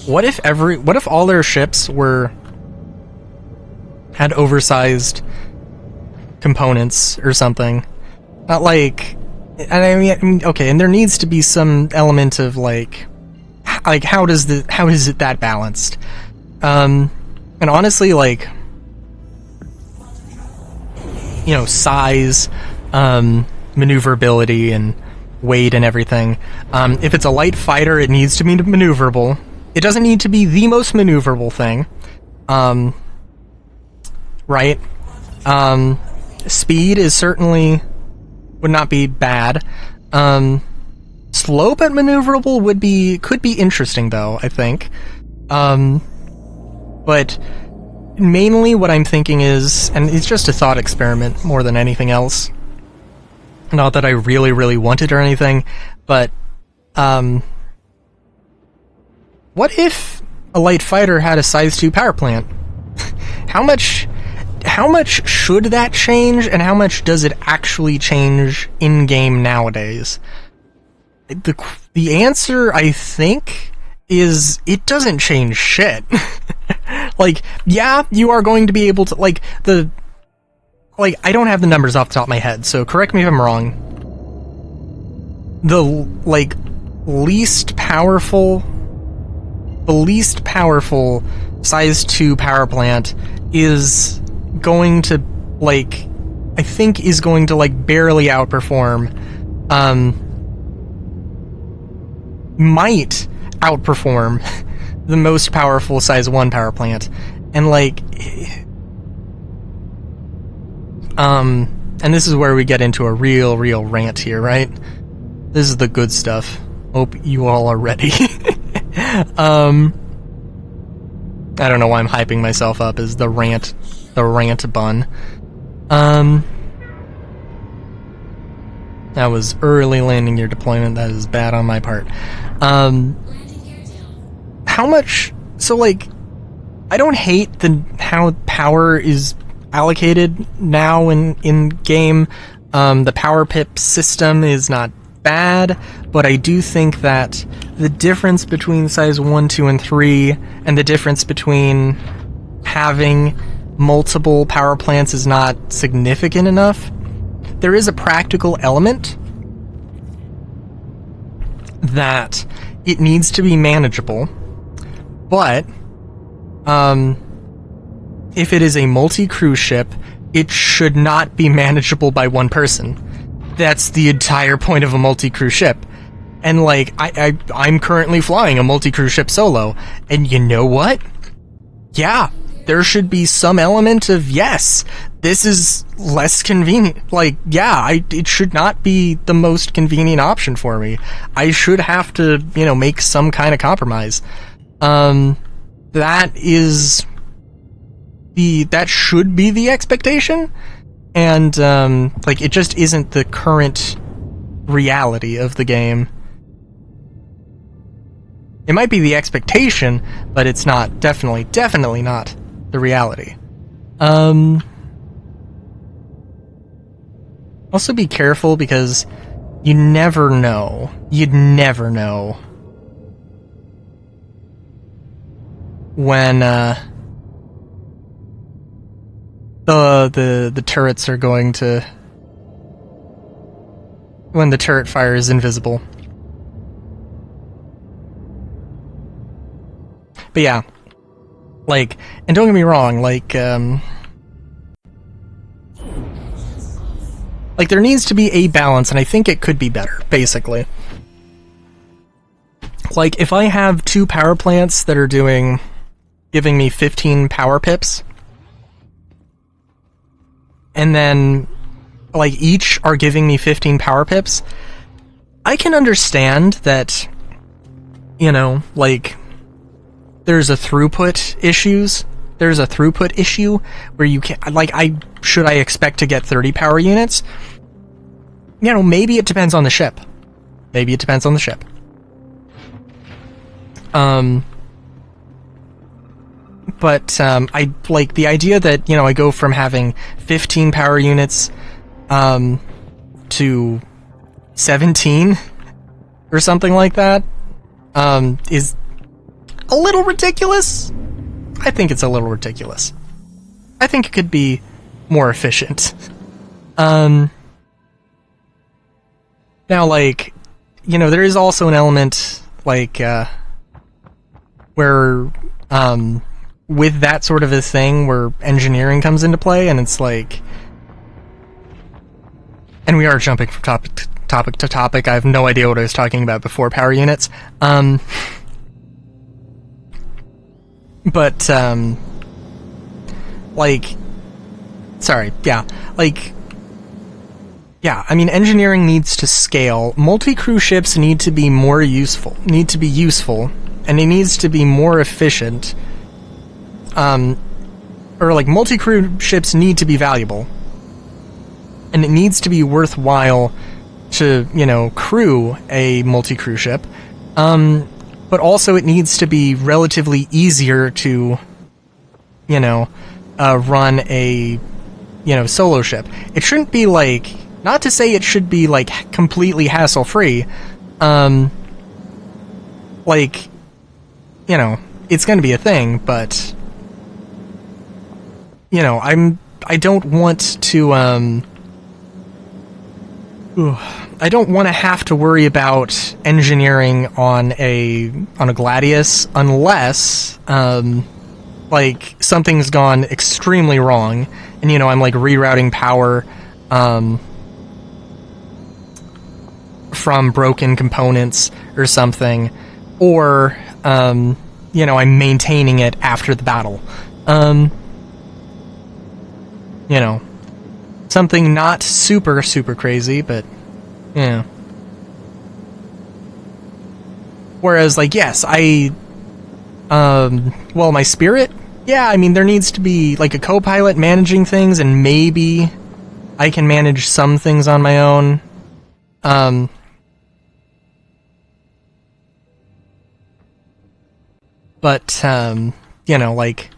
what if all their ships had oversized components or something? Not like, and I mean, okay, and there needs to be some element of like how is it that balanced? And honestly, like, size, maneuverability, and weight and everything. If it's a light fighter, it needs to be maneuverable. It doesn't need to be the most maneuverable thing. Right? Speed is certainly would not be bad. Slow but maneuverable could be interesting though, I think. But mainly what I'm thinking is, and it's just a thought experiment more than anything else. Not that I really, really want it or anything, but what if a light fighter had a size 2 power plant? How much should that change, and how much does it actually change in-game nowadays? The answer, I think, is it doesn't change shit. Like, yeah, you are going to be able to, I don't have the numbers off the top of my head, so correct me if I'm wrong. The least powerful size 2 power plant is going to barely outperform, might outperform the most powerful size 1 power plant. And and this is where we get into a real rant here, right? This is the good stuff. Hope you all are ready. I don't know why I'm hyping myself up as the rant bun. That was early landing your deployment. That is bad on my part. How much... So, I don't hate how power is allocated now in game. The power pip system is not bad, but I do think that the difference between size 1, 2, and 3, and the difference between having multiple power plants is not significant enough. There is a practical element that it needs to be manageable, but if it is a multi-cruise ship, it should not be manageable by one person. That's the entire point of a multi-crew ship. And, like, I'm currently flying a multi-crew ship solo. And you know what? Yeah, there should be some element of, yes, this is less convenient. Like, yeah, it should not be the most convenient option for me. I should have to, you know, make some kind of compromise. That should be the expectation. And, like, it just isn't the current reality of the game. It might be the expectation, but it's not, definitely not the reality. Also be careful, because you never know. You'd never know when, the turrets are going to... when the turret fire is invisible. But yeah, like, and don't get me wrong, like there needs to be a balance, and I think it could be better, basically. Like, if I have 2 power plants that are giving me 15 power pips, and then, like, each are giving me 15 power pips, I can understand that, you know, like, there's a throughput issue where you can't, like, should I expect to get 30 power units? You know, maybe it depends on the ship. But I like the idea that, you know, I go from having 15 power units to 17 or something like that is a little ridiculous. I think it's a little ridiculous. I think it could be more efficient. Now, like, you know, there is also an element, like, where, with that sort of a thing, where engineering comes into play, and it's like... And we are jumping from topic to topic. I have no idea what I was talking about before power units. But, like... Sorry, yeah. Like... Yeah, I mean, engineering needs to scale. Multi-crew ships need to be more useful. And it needs to be more efficient. Or, like, multi-crew ships need to be valuable. And it needs to be worthwhile to, you know, crew a multi-crew ship. But also it needs to be relatively easier to, you know, run a, you know, solo ship. It shouldn't be, like... Not to say it should be, like, completely hassle-free. Like, you know, it's gonna be a thing, but... You know, I don't want to, I don't want to have to worry about engineering on a Gladius unless, like, something's gone extremely wrong, and, you know, I'm, like, rerouting power, from broken components or something, or, you know, I'm maintaining it after the battle. You know, something not super crazy, but, yeah. Whereas, like, yes, well, my spirit? Yeah, I mean, there needs to be, like, a co-pilot managing things, and maybe I can manage some things on my own. But, you know, like,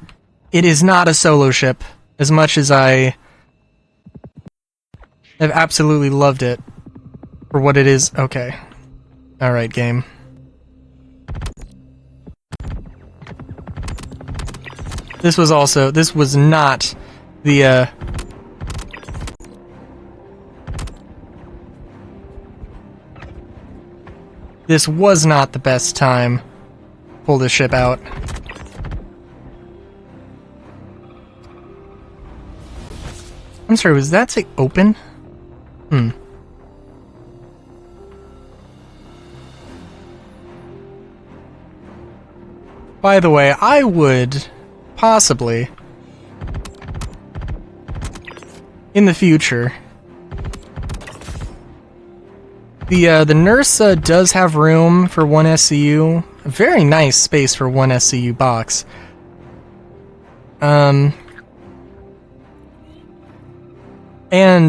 it is not a solo ship, as much as I have absolutely loved it for what it is. Okay. Alright, game. This was not the, this was not the best time to pull this ship out. I'm sorry, was that, say, open? By the way, I would possibly, in the future, the NERSA does have room for one SCU. A very nice space for one SCU box. And,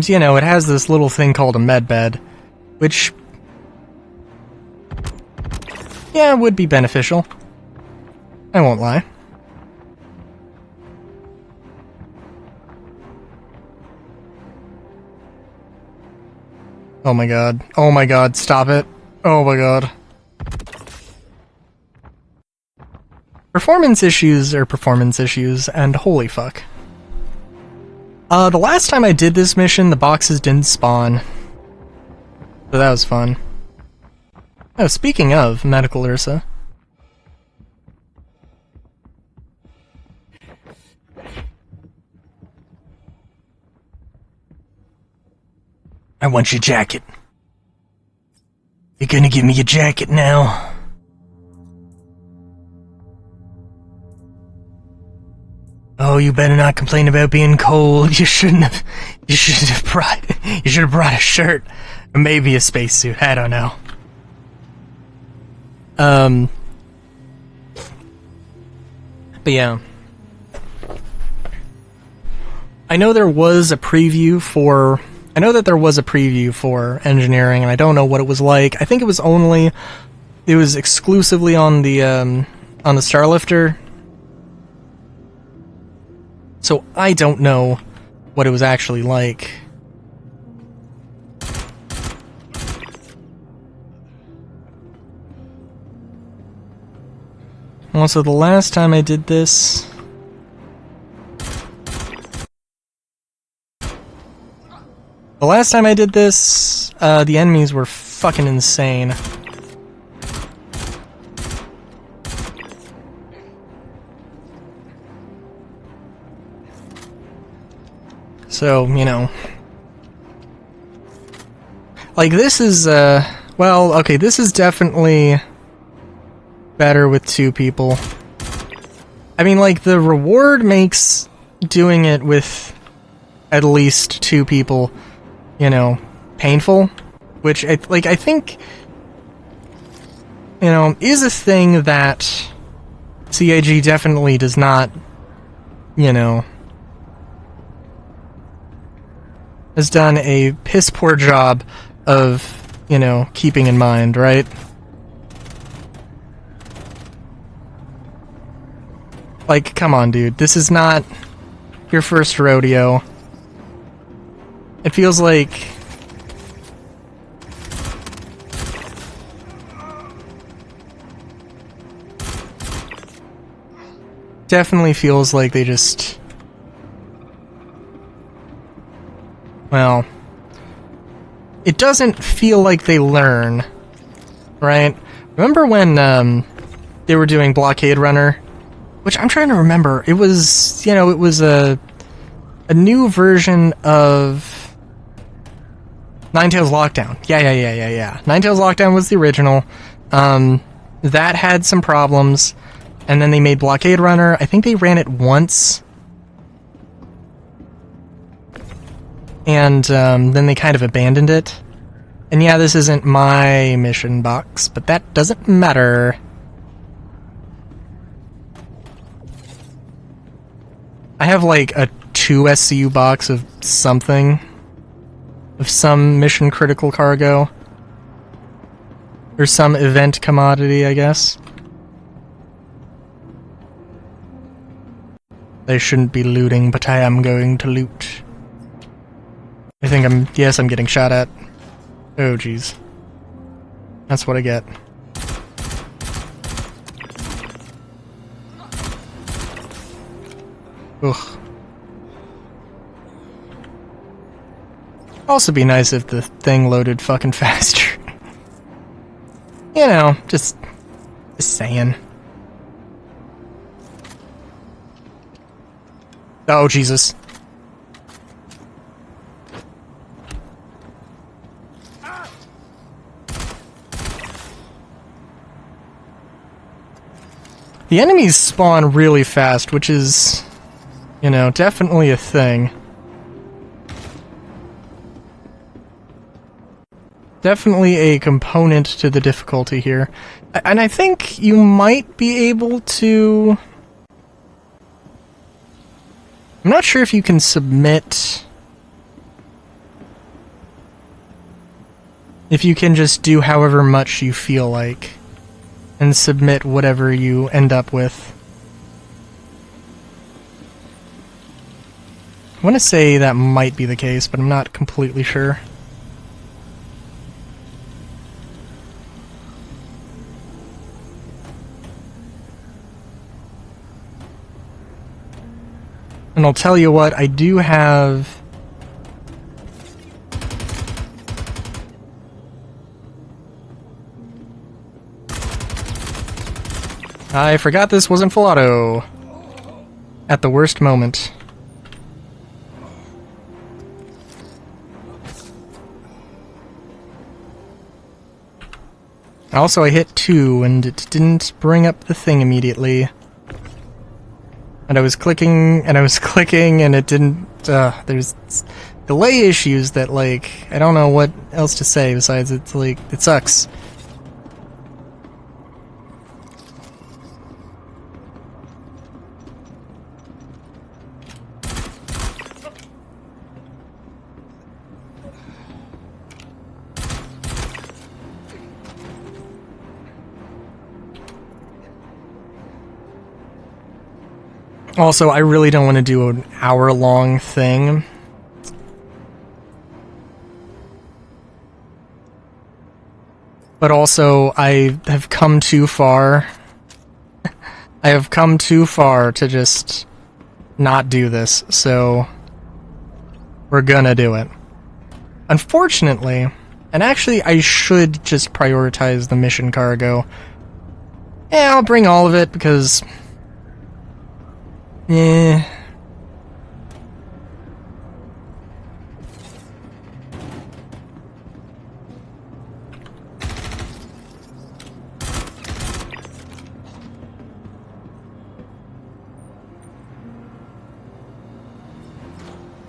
you know, it has this little thing called a med bed, which, yeah, would be beneficial. I won't lie. Oh my god. Oh my god, stop it. Oh my god. Performance issues are performance issues, and holy fuck. The last time I did this mission, the boxes didn't spawn. So that was fun. Oh, speaking of Medical Ursa. I want your jacket. You're gonna give me your jacket now. Oh, you better not complain about being cold. You should have brought a shirt. Or maybe a spacesuit, I don't know. But yeah. I know that there was a preview for engineering, and I don't know what it was like. I think it was exclusively on the Starlifter. So I don't know what it was actually like. Also, the last time I did this... the enemies were fucking insane. So, you know... Like, this is, well, okay, this is definitely better with two people. I mean, like, the reward makes doing it with at least two people, you know, painful, which, I think, you know, is a thing that CIG definitely does not, you know, has done a piss-poor job of, you know, keeping in mind, right? Like, come on, dude. This is not your first rodeo. It feels like... Definitely feels like they just... Well... It doesn't feel like they learn, right? Remember when, they were doing Blockade Runner? Which I'm trying to remember. It was, you know, it was a new version of Ninetales Lockdown. Yeah. Ninetales Lockdown was the original. That had some problems, and then they made Blockade Runner. I think they ran it once, and then they kind of abandoned it. And yeah, this isn't my mission box, but that doesn't matter. I have like a 2 SCU box of something. Of some mission critical cargo. Or some event commodity, I guess. They shouldn't be looting, but I am going to loot. I think I'm getting shot at. Oh, jeez. That's what I get. Ugh. Also be nice if the thing loaded fucking faster. You know, just saying. Oh, Jesus. The enemies spawn really fast, which is, you know, definitely a thing. Definitely a component to the difficulty here. And I think you might be able to... I'm not sure if you can submit... If you can just do however much you feel like, and submit whatever you end up with. I want to say that might be the case, but I'm not completely sure. And I'll tell you what, I do have... I forgot this wasn't full auto. At the worst moment. Also, I hit 2 and it didn't bring up the thing immediately. And I was clicking, and it didn't, there's delay issues that, like, I don't know what else to say besides it's, like, it sucks. Also, I really don't want to do an hour-long thing. But also, I have come too far. I have come too far to just not do this, so we're gonna do it. Unfortunately, and actually I should just prioritize the mission cargo. Yeah, I'll bring all of it because... yeah.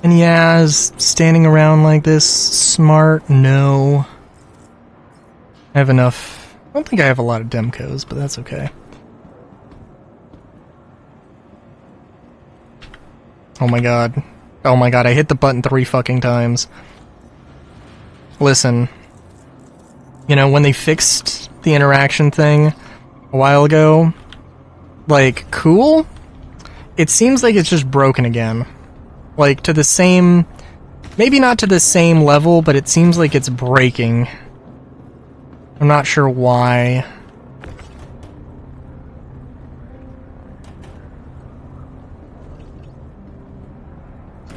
And yeah, is standing around like this smart? No. I have enough. I don't think I have a lot of Demcos, but that's okay. Oh my god. Oh my god, I hit the button 3 fucking times. Listen. You know, when they fixed the interaction thing a while ago, like, cool? It seems like it's just broken again. Like, to the same... maybe not to the same level, but it seems like it's breaking. I'm not sure why.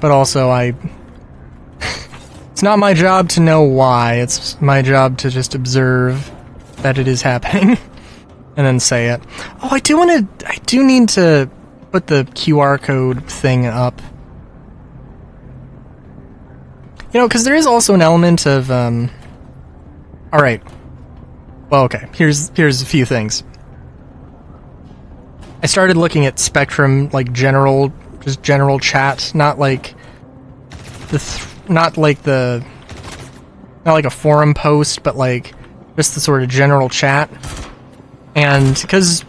But also, it's not my job to know why, it's my job to just observe that it is happening. And then say it. Oh, I do need to put the QR code thing up. You know, because there is also an element of, alright. Well, okay, here's a few things. I started looking at Spectrum, like, just general chat, not like not like a forum post, but like just the sort of general chat. And because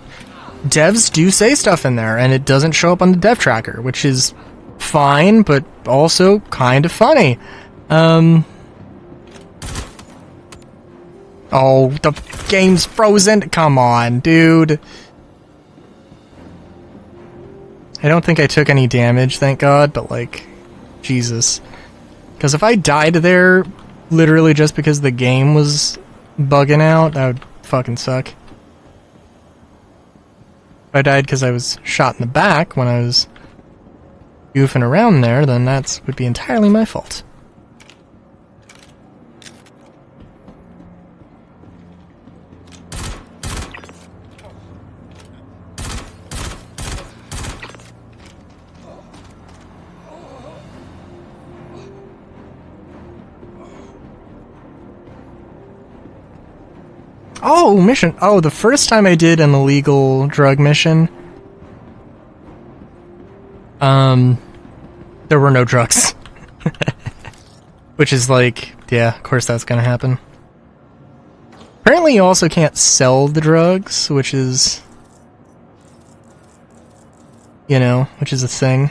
devs do say stuff in there and it doesn't show up on the dev tracker, which is fine, but also kind of funny. Oh, the game's frozen? Come on, dude. I don't think I took any damage, thank God, but like, Jesus. Because if I died there literally just because the game was bugging out, that would fucking suck. If I died because I was shot in the back when I was goofing around there, then that would be entirely my fault. Oh, mission. Oh, the first time I did an illegal drug mission, there were no drugs. Which is like, yeah, of course that's gonna happen. Apparently you also can't sell the drugs, which is, you know, which is a thing.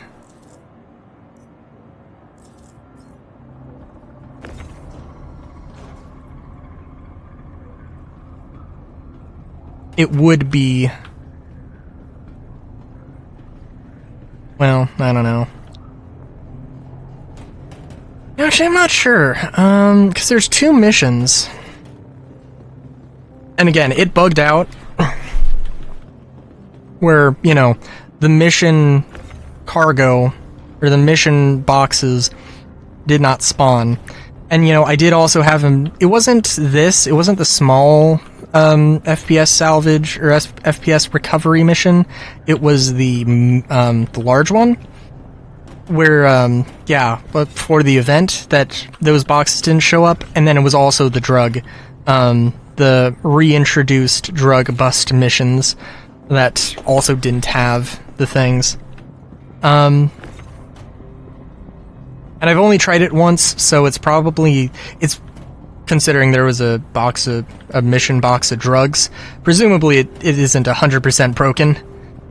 It would be... Well, I don't know. Actually, I'm not sure. Because there's 2 missions. And again, it bugged out. Where, you know, the mission cargo, or the mission boxes, did not spawn. And, you know, I did also have him... It wasn't the small... FPS salvage or FPS recovery mission. It was the large one where yeah, but for the event that those boxes didn't show up, and then it was also the drug, the reintroduced drug bust missions that also didn't have the things. And I've only tried it once, so it's considering there was a mission box of drugs, presumably it isn't 100% broken,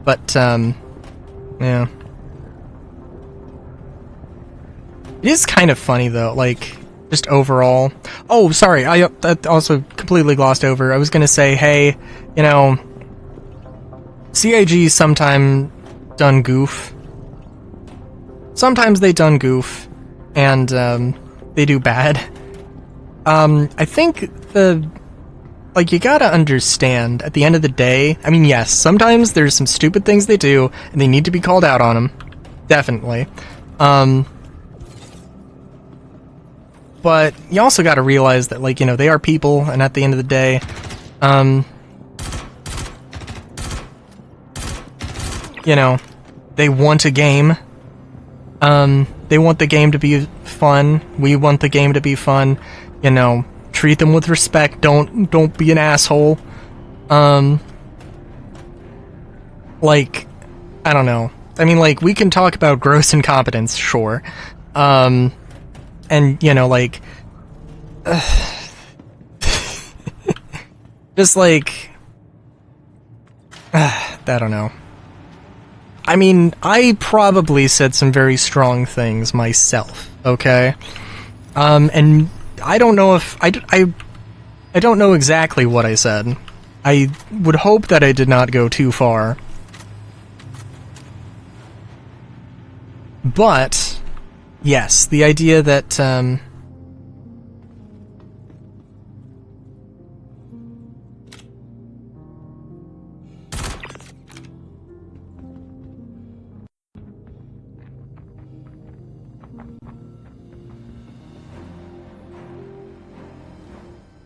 but, yeah. It is kind of funny, though, like, just overall. Oh, sorry, I also completely glossed over. I was gonna say, hey, you know, CIG sometime done goof. Sometimes they done goof, and, they do bad. I think you gotta understand, at the end of the day, I mean, yes, sometimes there's some stupid things they do, and they need to be called out on them. Definitely. But you also gotta realize that, like, you know, they are people, and at the end of the day, you know, they want a game. They want the game to be fun. We want the game to be fun. You know, treat them with respect. Don't be an asshole. Like, I don't know. I mean, like, we can talk about gross incompetence, sure. And, you know, like... just, like... I don't know. I mean, I probably said some very strong things myself, okay? And I don't know if... I don't know exactly what I said. I would hope that I did not go too far. But, yes, the idea that,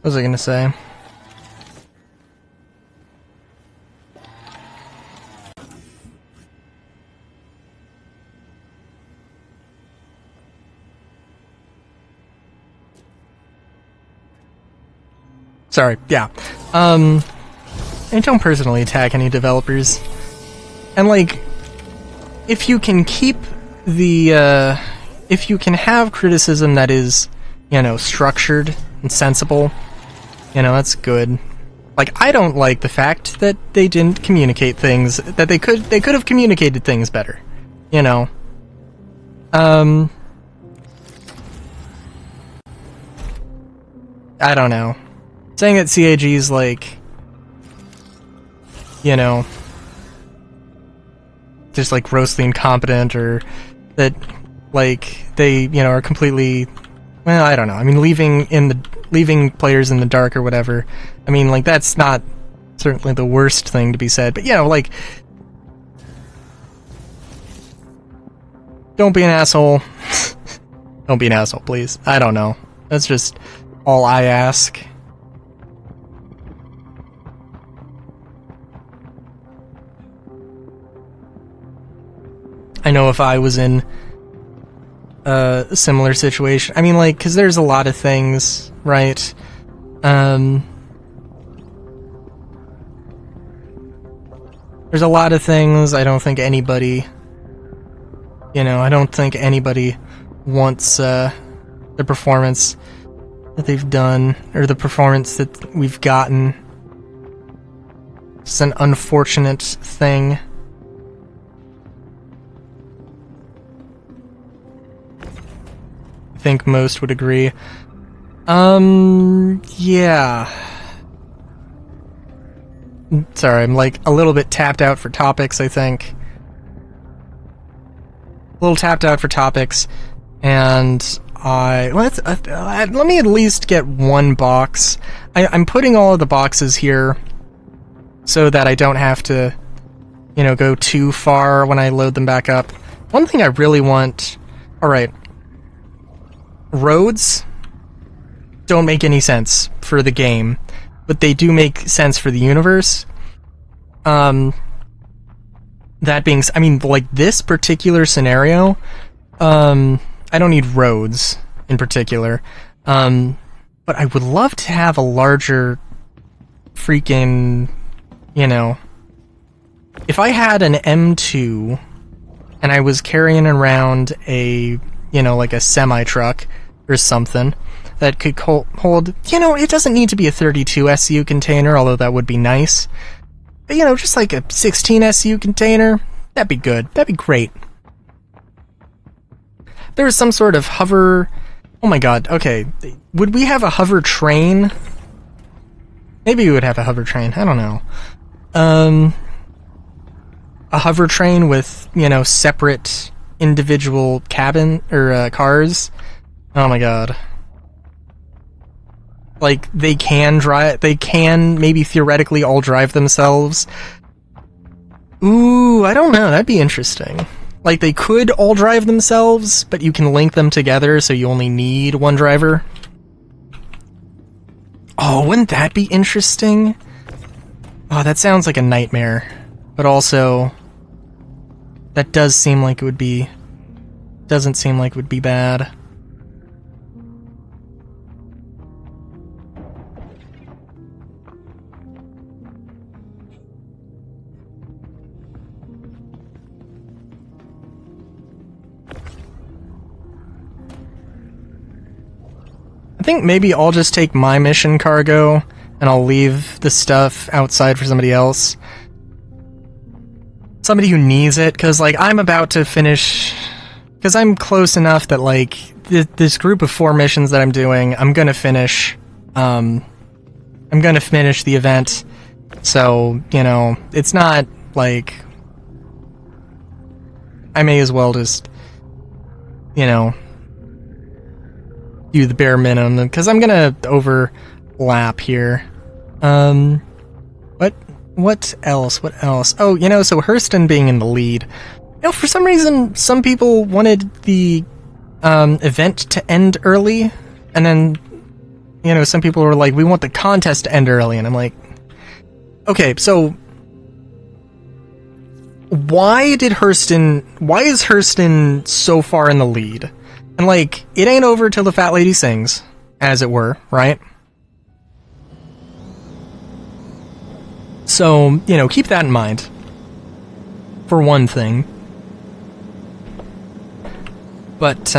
what was I gonna say? Sorry, yeah. I don't personally attack any developers. And, like, if you can keep the, if you can have criticism that is, you know, structured and sensible, you know, that's good. Like, I don't like the fact that they didn't communicate things, that they could have communicated things better, you know. I don't know. Saying that CAG is, like, you know, just, like, grossly incompetent, or that, like, they, you know, are completely, well, I don't know. I mean, leaving players in the dark or whatever. I mean, like, that's not certainly the worst thing to be said, but, you know, like, don't be an asshole. Don't be an asshole, please. I don't know. That's just all I ask. I know if I was in a similar situation, I mean, like, because there's a lot of things, right? There's a lot of things I don't think anybody, I don't think anybody wants the performance that they've done, or the performance that we've gotten. It's an unfortunate thing. I think most would agree. Yeah. Sorry, I'm like a little bit tapped out for topics, I think. A little tapped out for topics, and let me at least get one box. I'm putting all of the boxes here so that I don't have to, go too far when I load them back up. One thing I really want... Alright. Roads don't make any sense for the game, but they do make sense for the universe. That being... I mean, like, this particular scenario, I don't need roads in particular, but I would love to have a larger freaking... if I had an M2 and I was carrying around a, like a semi-truck or something that could hold, it doesn't need to be a 32 SU container, although that would be nice. But, just like a 16 SU container, that'd be good. That'd be great. There was some sort of hover... Oh my god, okay. Would we have a hover train? Maybe we would have a hover train, I don't know. A hover train with, separate individual cabin or cars. Oh my god. Like, they can maybe theoretically all drive themselves. Ooh, I don't know, that'd be interesting. Like, they could all drive themselves, but you can link them together so you only need one driver. Oh, wouldn't that be interesting? Oh, that sounds like a nightmare. But also, that does seem like it would be... doesn't seem like it would be bad. I think maybe I'll just take my mission cargo, and I'll leave the stuff outside for somebody else. Somebody who needs it, because, like, I'm about to finish... Because I'm close enough that, like, this group of 4 missions that I'm doing, I'm gonna finish. I'm gonna finish the event. So, it's not, like... I may as well just, do the bare minimum, because I'm gonna overlap here. What else? Oh, so Hurston being in the lead. For some reason, some people wanted the event to end early, and then, some people were like, we want the contest to end early, and I'm like, okay, so why is Hurston so far in the lead? And, like, it ain't over till the fat lady sings, as it were, right? So, keep that in mind. For one thing. But,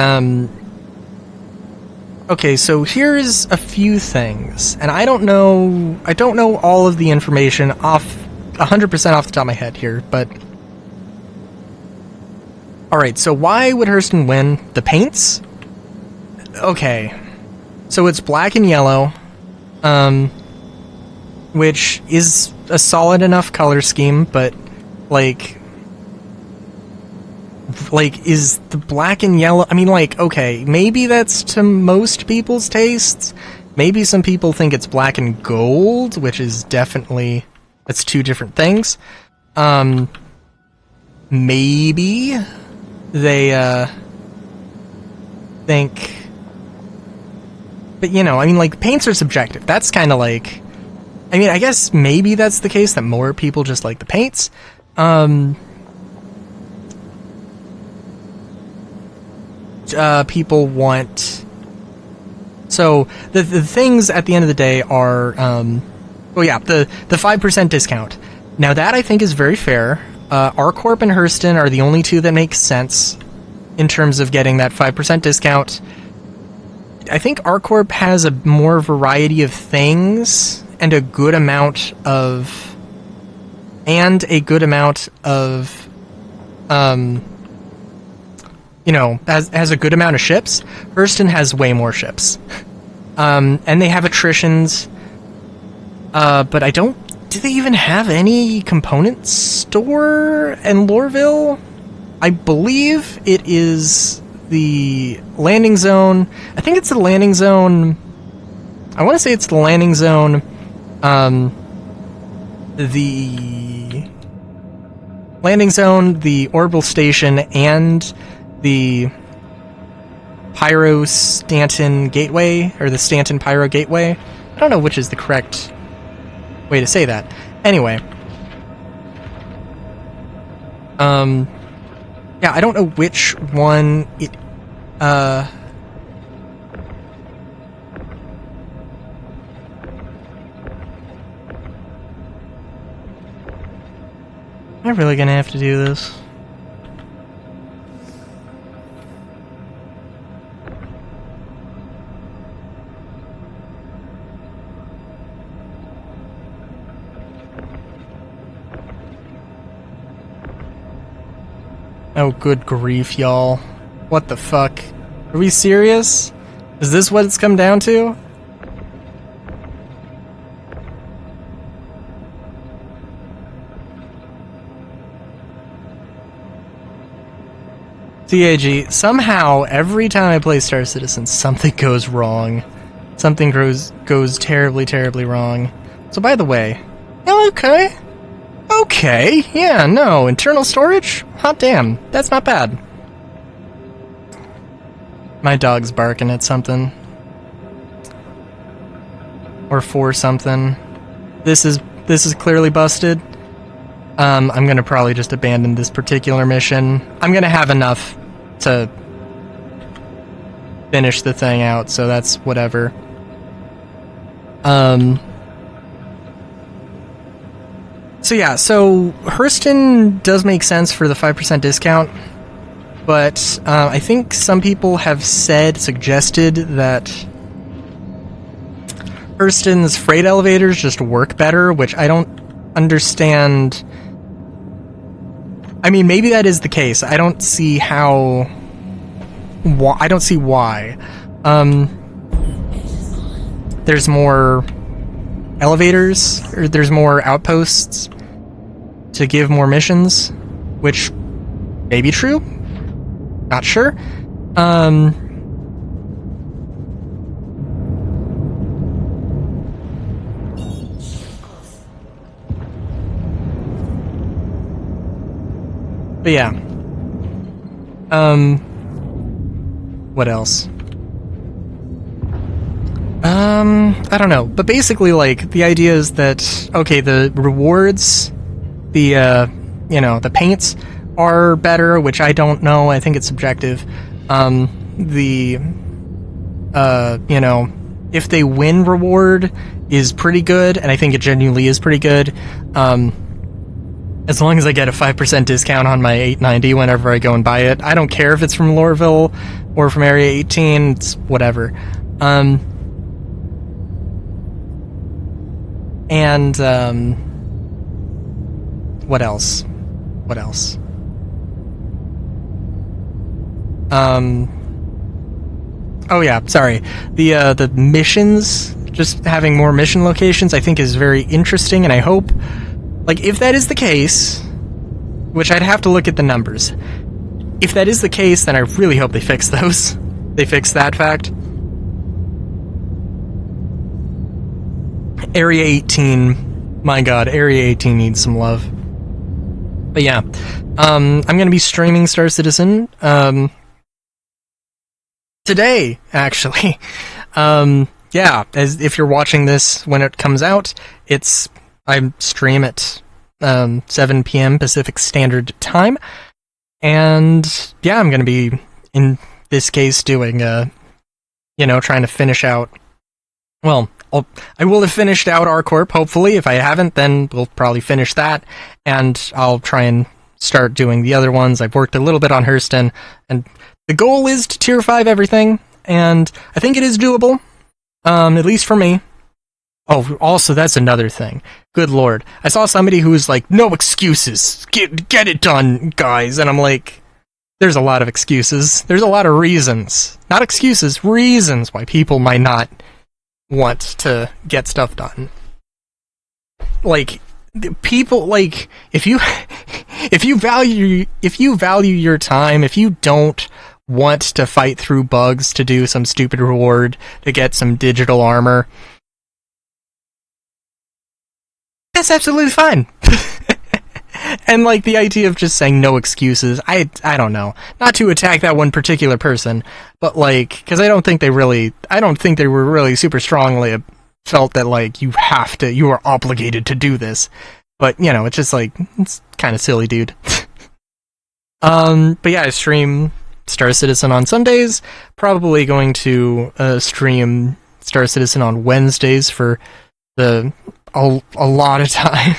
okay, so here's a few things. And I don't know all of the information 100% off the top of my head here, but... Alright, so why would Hurston win? The paints? Okay. So it's black and yellow, which is a solid enough color scheme, but, like, is the black and yellow... I mean, like, okay, maybe that's to most people's tastes. Maybe some people think it's black and gold, which is definitely... That's 2 different things. Maybe... they, think... But, I mean, like, paints are subjective. That's kind of like... I mean, I guess maybe that's the case, that more people just like the paints. People want... So, the things at the end of the day are... oh yeah, the 5% discount. Now that I think is very fair. R-Corp and Hurston are the only two that make sense in terms of getting that 5% discount. I think R-Corp has a more variety of things and a good amount of... has a good amount of ships. Hurston has way more ships. And they have attritions. But I don't... Do they even have any component store in Lorville? I believe it is the landing zone. I think it's the landing zone... I want to say it's the landing zone... the landing zone, the orbital station, and the Pyro Stanton Gateway, or the Stanton Pyro Gateway. I don't know which is the correct way to say that. Anyway. Yeah, I don't know which one it, Am I really gonna have to do this? Oh, good grief, y'all. What the fuck? Are we serious? Is this what it's come down to? TAG, somehow, every time I play Star Citizen, something goes wrong. Something goes terribly, terribly wrong. So by the way... Okay. Okay, yeah, no, internal storage? Hot damn, that's not bad. My dog's barking at something. Or for something. This is clearly busted. I'm gonna probably just abandon this particular mission. I'm gonna have enough to finish the thing out, so that's whatever. So yeah, so Hurston does make sense for the 5% discount, but I think some people have suggested that Hurston's freight elevators just work better, which I don't understand. I mean, maybe that is the case. I don't see how... I don't see why. There's more elevators, or there's more outposts to give more missions, which may be true. Not sure. But yeah. What else? I don't know. But basically, like, the idea is that, okay, the rewards, the paints are better, which I don't know. I think it's subjective. If they win reward is pretty good, and I think it genuinely is pretty good. As long as I get a 5% discount on my 890 whenever I go and buy it. I don't care if it's from Lorville or from Area 18, it's whatever. What else? What else? Oh yeah, sorry. The missions, just having more mission locations, I think is very interesting, and I hope, like, if that is the case, which I'd have to look at the numbers. If that is the case, then I really hope they fix those. They fix that fact. Area 18, my god, Area 18 needs some love. But yeah, I'm gonna be streaming Star Citizen, today, actually. Yeah, as if you're watching this when it comes out, I stream at 7 p.m. Pacific Standard Time, and yeah, I'm gonna be, in this case, doing, trying to finish out, well, I will have finished out R-Corp, hopefully. If I haven't, then we'll probably finish that, and I'll try and start doing the other ones. I've worked a little bit on Hurston, and the goal is to tier 5 everything, and I think it is doable, at least for me. Oh, also, that's another thing. Good lord. I saw somebody who was like, no excuses, get it done, guys, and I'm like, there's a lot of excuses. There's a lot of reasons. Not excuses, reasons why people might not want to get stuff done. Like, people, like, if you value your time, if you don't want to fight through bugs to do some stupid reward to get some digital armor, that's absolutely fine. And, like, the idea of just saying no excuses, I don't know. Not to attack that one particular person, but, like, because I don't think they were really super strongly felt that, like, you are obligated to do this. But, you know, it's just, like, it's kind of silly, dude. But yeah, I stream Star Citizen on Sundays, probably going to stream Star Citizen on Wednesdays for a lot of time.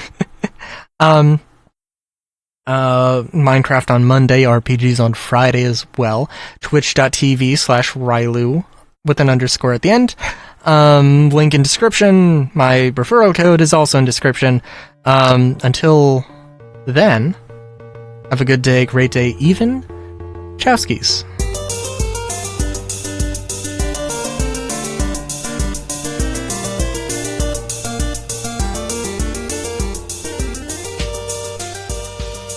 Minecraft on Monday, RPGs on Friday as well. Twitch.tv/Rylu with an underscore at the end. Link in description. My referral code is also in description. Until then, have a good day, great day, even. Chowskis.